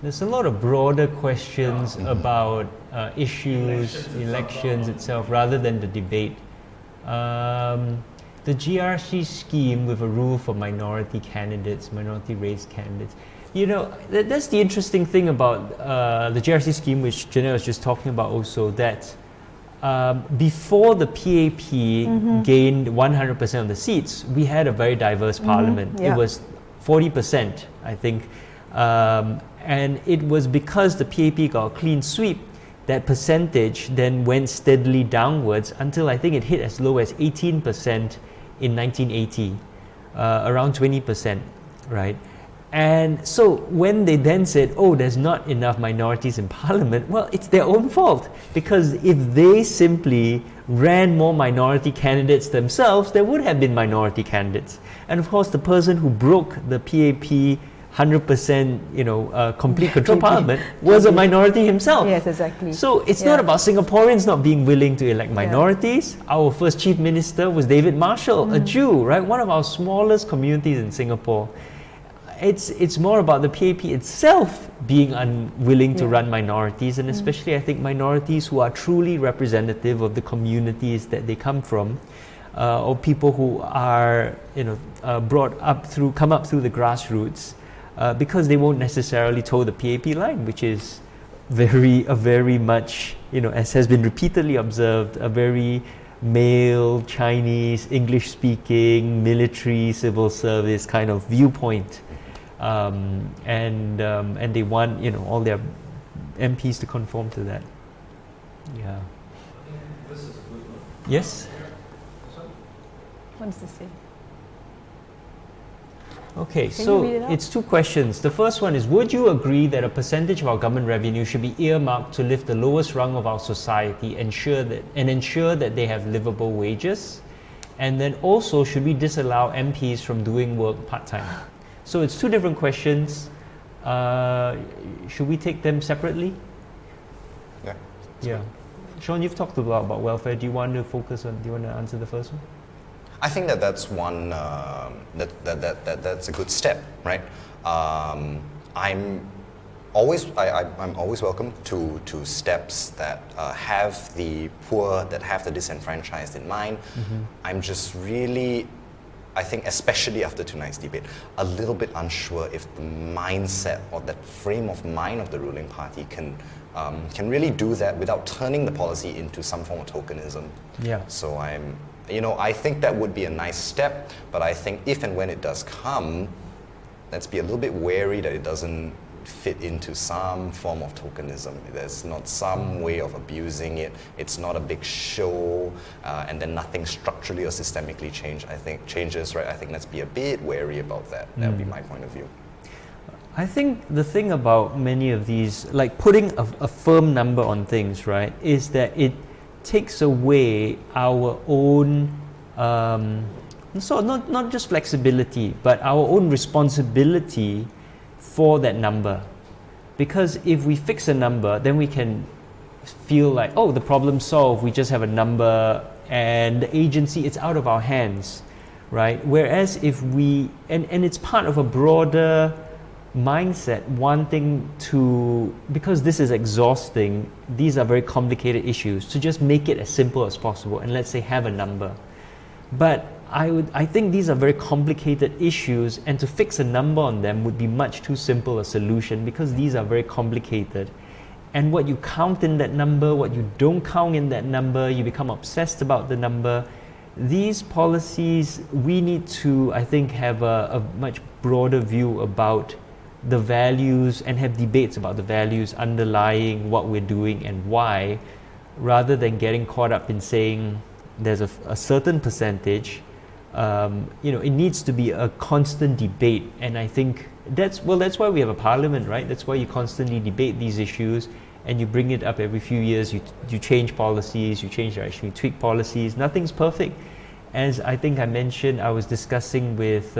There's a lot of broader questions about issues, elections itself, rather than the debate. The GRC scheme with a rule for minority candidates, minority race candidates. That's the interesting thing about the GRC scheme, which Jeannette was just talking about also, that before the PAP gained 100% of the seats, we had a very diverse parliament. Yeah. It was 40%, I think. And it was because the PAP got a clean sweep, that percentage then went steadily downwards until I think it hit as low as 18% in 1980, around 20%, right? And so when they then said, oh, there's not enough minorities in parliament, well, it's their own fault. Because if they simply ran more minority candidates themselves, there would have been minority candidates. And of course, the person who broke the PAP 100% complete control parliament was a minority himself. Yes, exactly. So it's not about Singaporeans not being willing to elect minorities. Our first chief minister was David Marshall, a Jew, right? One of our smallest communities in Singapore. It's more about the PAP itself being unwilling to run minorities, and especially I think minorities who are truly representative of the communities that they come from, or people who are come up through the grassroots, because they won't necessarily toe the PAP line, which is very much, as has been repeatedly observed, a very male, Chinese, English-speaking, military, civil service kind of viewpoint. And they want all their MPs to conform to that. Yeah. This is a good one. Yes. What does this say? Okay, Can you so read it out? it's two questions. The first one is, would you agree that a percentage of our government revenue should be earmarked to lift the lowest rung of our society, ensure that they have livable wages? And then also, should we disallow MPs from doing work part-time? So it's two different questions. Should we take them separately? Yeah. Yeah. Sean, you've talked a lot about welfare. Do you want to answer the first one? I think that's one that's a good step, right? I'm always welcome to steps that have the poor, that have the disenfranchised in mind. I'm just really, I think, especially after tonight's debate, a little bit unsure if the mindset or that frame of mind of the ruling party can really do that without turning the policy into some form of tokenism. Yeah. So I think that would be a nice step, but I think if and when it does come, let's be a little bit wary that it doesn't fit into some form of tokenism. There's not some way of abusing it. It's not a big show, and then nothing structurally or systemically changes, right? I think let's be a bit wary about that. That would be my point of view. I think the thing about many of these, like putting a firm number on things, right, is that it takes away our own, so not just flexibility, but our own responsibility for that number. Because if we fix a number, then we can feel like, oh, the problem's solved, we just have a number, and the agency, it's out of our hands, right? Whereas if we, and it's part of a broader mindset, wanting to, because this is exhausting, these are very complicated issues, to just make it as simple as possible and let's say have a number. But I think these are very complicated issues, and to fix a number on them would be much too simple a solution, because these are very complicated. And what you count in that number, what you don't count in that number, you become obsessed about the number. These policies, we need to, I think, have a much broader view about the values and have debates about the values underlying what we're doing and why, rather than getting caught up in saying there's a certain percentage. It needs to be a constant debate, and I think that's why we have a parliament, right? That's why you constantly debate these issues, and you bring it up every few years. You change policies, you change direction, you tweak policies. Nothing's perfect. As I think I mentioned, I was discussing with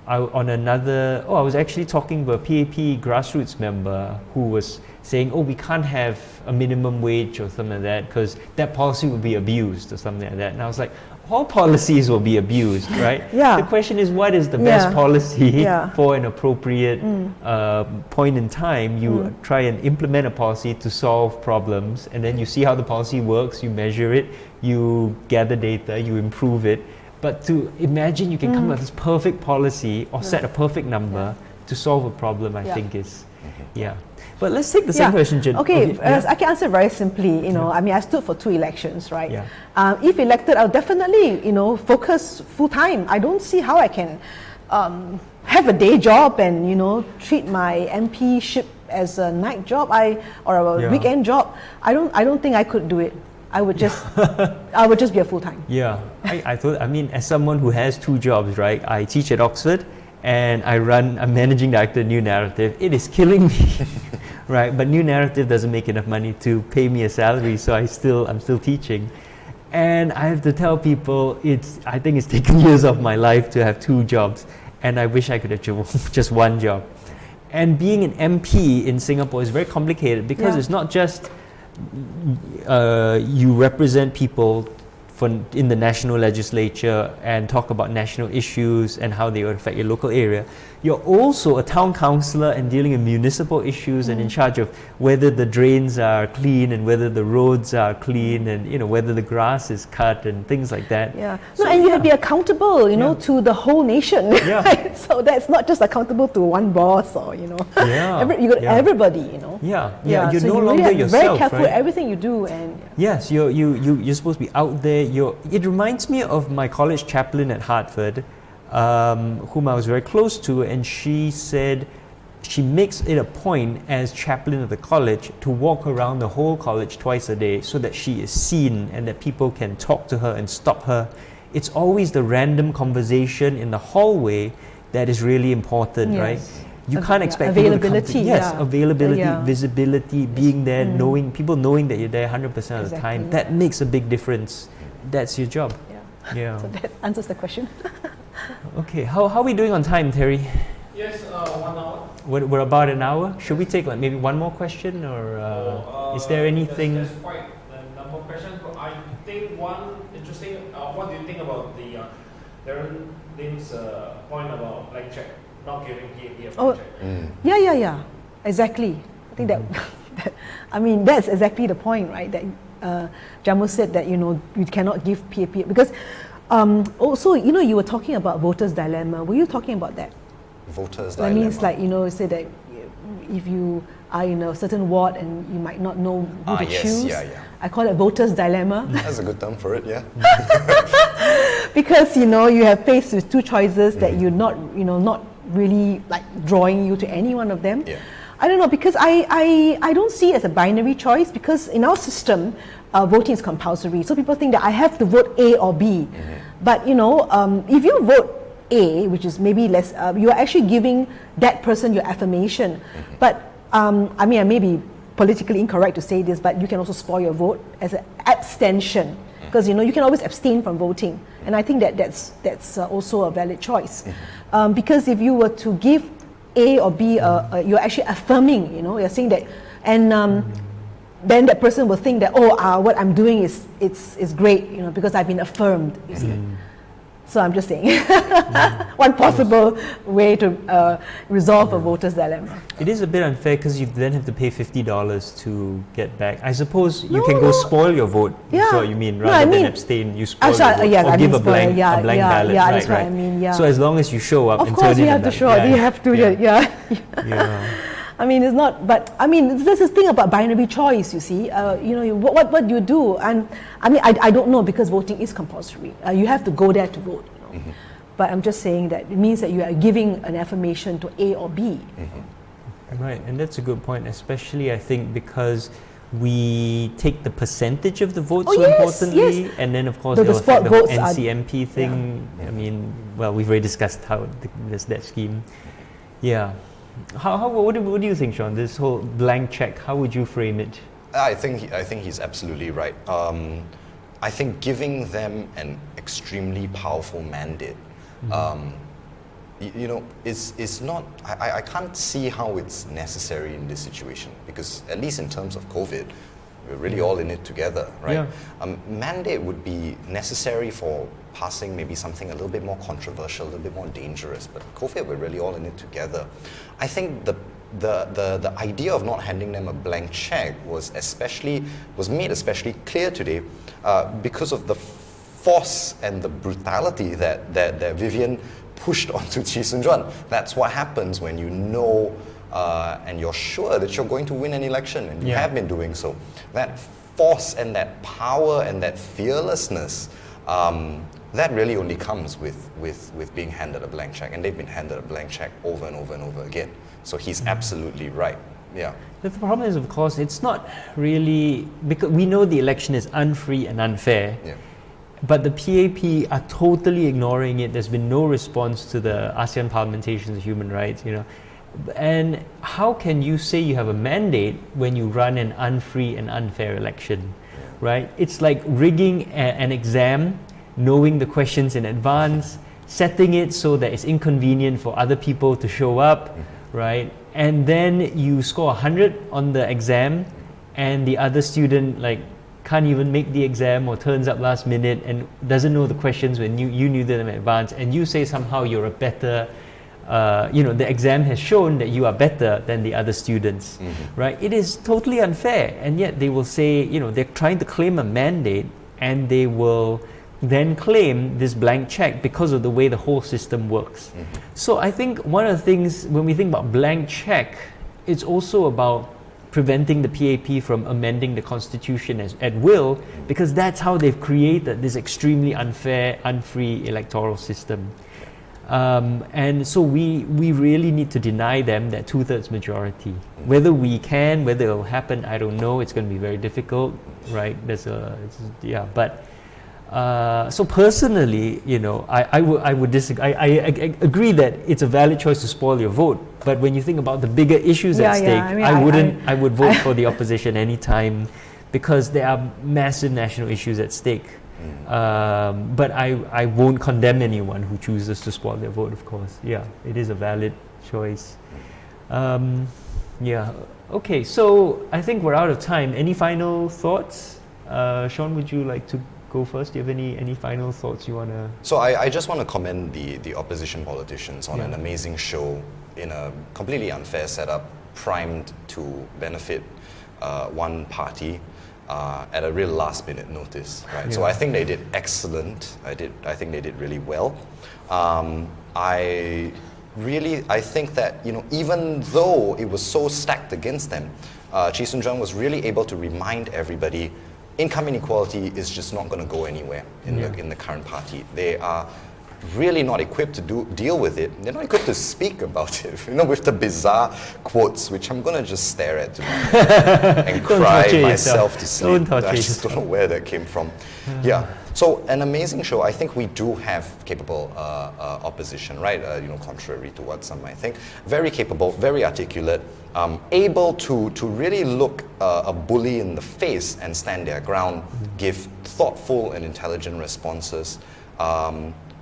I was actually talking with a PAP grassroots member who was saying, oh, we can't have a minimum wage or something like that because that policy will be abused or something like that. And I was like, all policies will be abused, right? Yeah. The question is, what is the best policy for an appropriate point in time? You try and implement a policy to solve problems, and then you see how the policy works, you measure it, you gather data, you improve it. But to imagine you can come up with this perfect policy or set a perfect number to solve a problem, I think is, But let's take the second question, Jen. Okay, I can answer very simply. I mean, I stood for 2 elections, right? Yeah. If elected, I'll definitely, focus full time. I don't see how I can have a day job and treat my MP-ship as a night job or a weekend job. I don't think I could do it. I would just be a full time. Yeah, I mean, as someone who has 2 jobs, right? I teach at Oxford and I'm managing director of New Narrative. It is killing me, right? But New Narrative doesn't make enough money to pay me a salary, so I'm still teaching. And I have to tell people, I think it's taken years of my life to have 2 jobs, and I wish I could have just 1 job. And being an MP in Singapore is very complicated because it's not just you represent people in the national legislature and talk about national issues and how they would affect your local area. You're also a town councillor and dealing with municipal issues and in charge of whether the drains are clean and whether the roads are clean and whether the grass is cut and things like that. Yeah. So, and you have to be accountable, to the whole nation. Yeah. Right? So that's not just accountable to one boss or you got everybody. Yeah. You're so no you longer really yourself. Very careful right? everything you do and. Yes, you're supposed to be out there. It reminds me of my college chaplain at Hartford, whom I was very close to, and she said she makes it a point as chaplain of the college to walk around the whole college twice a day so that she is seen and that people can talk to her and stop her. It's always the random conversation in the hallway that is really important, right? You can't expect availability. Availability, visibility, being there, people knowing that you're there 100% of the time. That makes a big difference. That's your job. Yeah. So that answers the question. Okay, how are we doing on time, Terry? Yes, 1 hour. We're about an hour. Should we take maybe one more question, or is there anything? There's quite a number of questions, but I think one interesting. What do you think about the Darren Lim's point about blank check, not giving PAP a blank check? Yeah. Exactly. I think that I mean that's exactly the point, right? That Jamu said that you cannot give PAP because also you were talking about voters' dilemma. Were you talking about that? Voters' That dilemma. means say that if you are in a certain ward and you might not know who to choose. Yeah. I call it voters' dilemma. That's a good term for it, yeah. Because you have faced with 2 choices that you're not really like drawing you to any one of them. Yeah. I don't know, because I don't see it as a binary choice, because in our system voting is compulsory, so people think that I have to vote A or B. But if you vote A, which is maybe less, you are actually giving that person your affirmation. But I mean, I may be politically incorrect to say this, but you can also spoil your vote as an abstention, because you can always abstain from voting, and I think that's also a valid choice. Because if you were to give A or B, you're actually affirming, you're saying that, and then that person will think that, what I'm doing is great, because I've been affirmed, you see. So I'm just saying, one possible way to resolve a voter's dilemma. It is a bit unfair because you then have to pay $50 to get back. I suppose you can go spoil your vote. That's what you mean, rather than abstain, you spoil your vote, or give a blank ballot. Yeah, that's what I mean. Yeah. So as long as you show up, of and course turn you in have to show up. You have to. Yeah. I mean, it's not, but I mean, there's this thing about binary choice, you see. What do you do? And I mean, I don't know, because voting is compulsory. You have to go there to vote. But I'm just saying that it means that you are giving an affirmation to A or B. Right, and that's a good point, especially I think because we take the percentage of the vote importantly, and then of course the whole NCMP thing. I mean, well, we've already discussed how that scheme. Yeah. What do you think, Sean? This whole blank check, how would you frame it? I think he's absolutely right. I think giving them an extremely powerful mandate, is not. I can't see how it's necessary in this situation, because at least in terms of COVID, we're really all in it together, right? Yeah. Mandate would be necessary for passing maybe something a little bit more controversial, a little bit more dangerous, but COVID, we're really all in it together. I think the idea of not handing them a blank check was made especially clear today because of the force and the brutality that Vivian pushed onto Chee Soon Juan. That's what happens when you know and you're sure that you're going to win an election, and you have been doing so. That force and that power and that fearlessness, that really only comes with being handed a blank check, and they've been handed a blank check over and over and over again. So he's absolutely right. Yeah. The problem is, of course, it's not really, because we know the election is unfree and unfair. Yeah. But the PAP are totally ignoring it. There's been no response to the ASEAN Parliamentarians of Human Rights, you know. And how can you say you have a mandate when you run an unfree and unfair election, right? It's like rigging an exam, knowing the questions in advance, setting it so that it's inconvenient for other people to show up, right? And then you score 100 on the exam, and the other student like can't even make the exam or turns up last minute and doesn't know the questions when you knew them in advance, and you say somehow you're a better, the exam has shown that you are better than the other students, right? It is totally unfair, and yet they will say, they're trying to claim a mandate, and they will then claim this blank check because of the way the whole system works. So I think one of the things, when we think about blank check, it's also about preventing the PAP from amending the constitution at will, because that's how they've created this extremely unfair, unfree electoral system. And so we really need to deny them that 2/3 majority. Whether we can, whether it'll happen, I don't know. It's going to be very difficult, right? So personally, I would disagree. I agree that it's a valid choice to spoil your vote. But when you think about the bigger issues at stake, I would vote for the opposition anytime, because there are massive national issues at stake. But I won't condemn anyone who chooses to spoil their vote, of course. Yeah, it is a valid choice. Okay, so I think we're out of time. Any final thoughts? Sean, would you like to go first? Do you have any final thoughts you want to... So I just want to commend the opposition politicians on an amazing show in a completely unfair setup, primed to benefit one party at a real last minute notice, right? So I think they did excellent. I think they did really well. I think that, even though it was so stacked against them, Chee Soon-juan was really able to remind everybody income inequality is just not going to go anywhere in the current party. They are really not equipped to deal with it. They're not equipped to speak about it. With the bizarre quotes, which I'm going to just stare at tonight and cry myself to sleep. I just don't know where that came from. So an amazing show. I think we do have capable opposition, right? Contrary to what some might think. Very capable, very articulate, able to really look a bully in the face and stand their ground, give thoughtful and intelligent responses.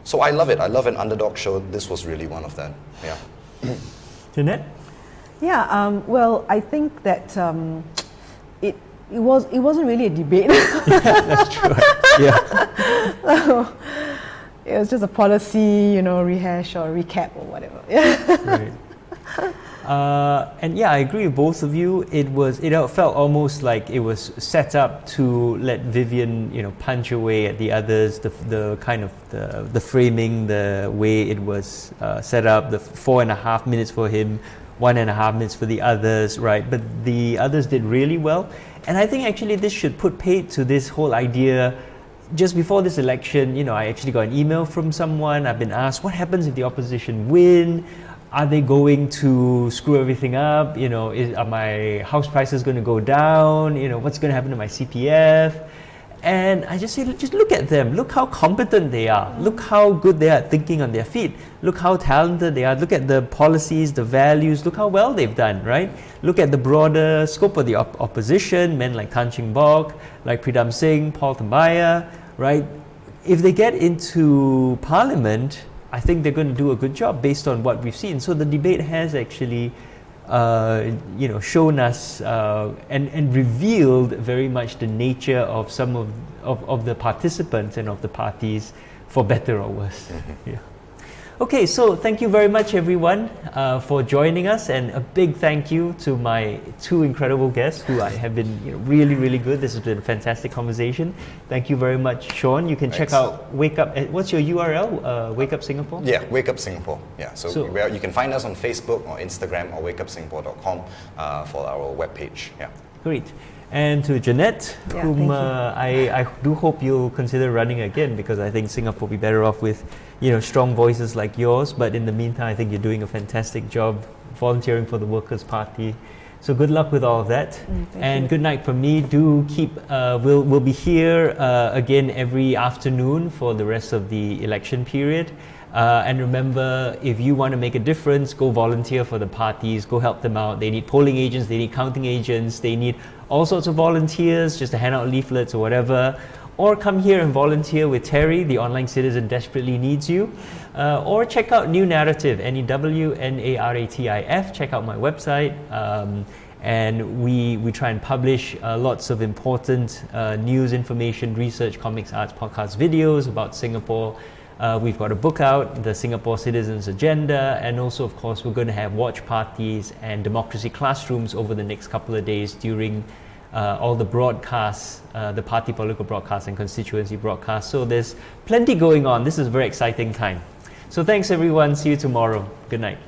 So I love it. I love an underdog show. This was really one of them. Yeah. Jeannette? Yeah. Well, I think that it wasn't really a debate. That's true. It was just a policy, rehash or recap or whatever. Right. And I agree with both of you. It felt almost like it was set up to let Vivian, punch away at the others. The kind of the framing, the way it was set up, the 4.5 minutes for him, 1.5 minutes for the others, right? But the others did really well. And I think actually this should put paid to this whole idea. Just before this election, I actually got an email from someone. I've been asked, what happens if the opposition win? Are they going to screw everything up? Are my house prices going to go down? What's going to happen to my CPF? And I just say, just look at them. Look how competent they are. Look how good they are at thinking on their feet. Look how talented they are. Look at the policies, the values. Look how well they've done, right? Look at the broader scope of the opposition, men like Tan Ching Bok, like Pridam Singh, Paul Tambaya, right? If they get into parliament, I think they're going to do a good job based on what we've seen. So the debate has actually shown us and revealed very much the nature of some of the participants and of the parties, for better or worse. Yeah. Okay, so thank you very much everyone for joining us, and a big thank you to my two incredible guests who I have been really, really good. This has been a fantastic conversation. Thank you very much, Sean. You can check out Wake Up. What's your URL? Wake Up Singapore? Yeah, Wake Up Singapore. Yeah, so you can find us on Facebook or Instagram or wakeupsingapore.com for our webpage. Yeah. Great. And to Jeannette, whom I do hope you'll consider running again, because I think Singapore will be better off with strong voices like yours. But in the meantime, I think you're doing a fantastic job volunteering for the Workers' Party. So good luck with all of that. And good night from me. Do keep, we'll be here again every afternoon for the rest of the election period. And remember, if you want to make a difference, go volunteer for the parties, go help them out. They need polling agents, they need counting agents, they need all sorts of volunteers just to hand out leaflets or whatever. Or come here and volunteer with Terry, the online citizen desperately needs you. Or check out New Narrative, NEWNARATIF. Check out my website. And we try and publish lots of important news, information, research, comics, arts, podcasts, videos about Singapore. We've got a book out, The Singapore Citizens Agenda, and also, of course, we're going to have watch parties and democracy classrooms over the next couple of days during all the broadcasts, the party political broadcasts and constituency broadcasts. So there's plenty going on. This is a very exciting time. So thanks everyone. See you tomorrow. Good night.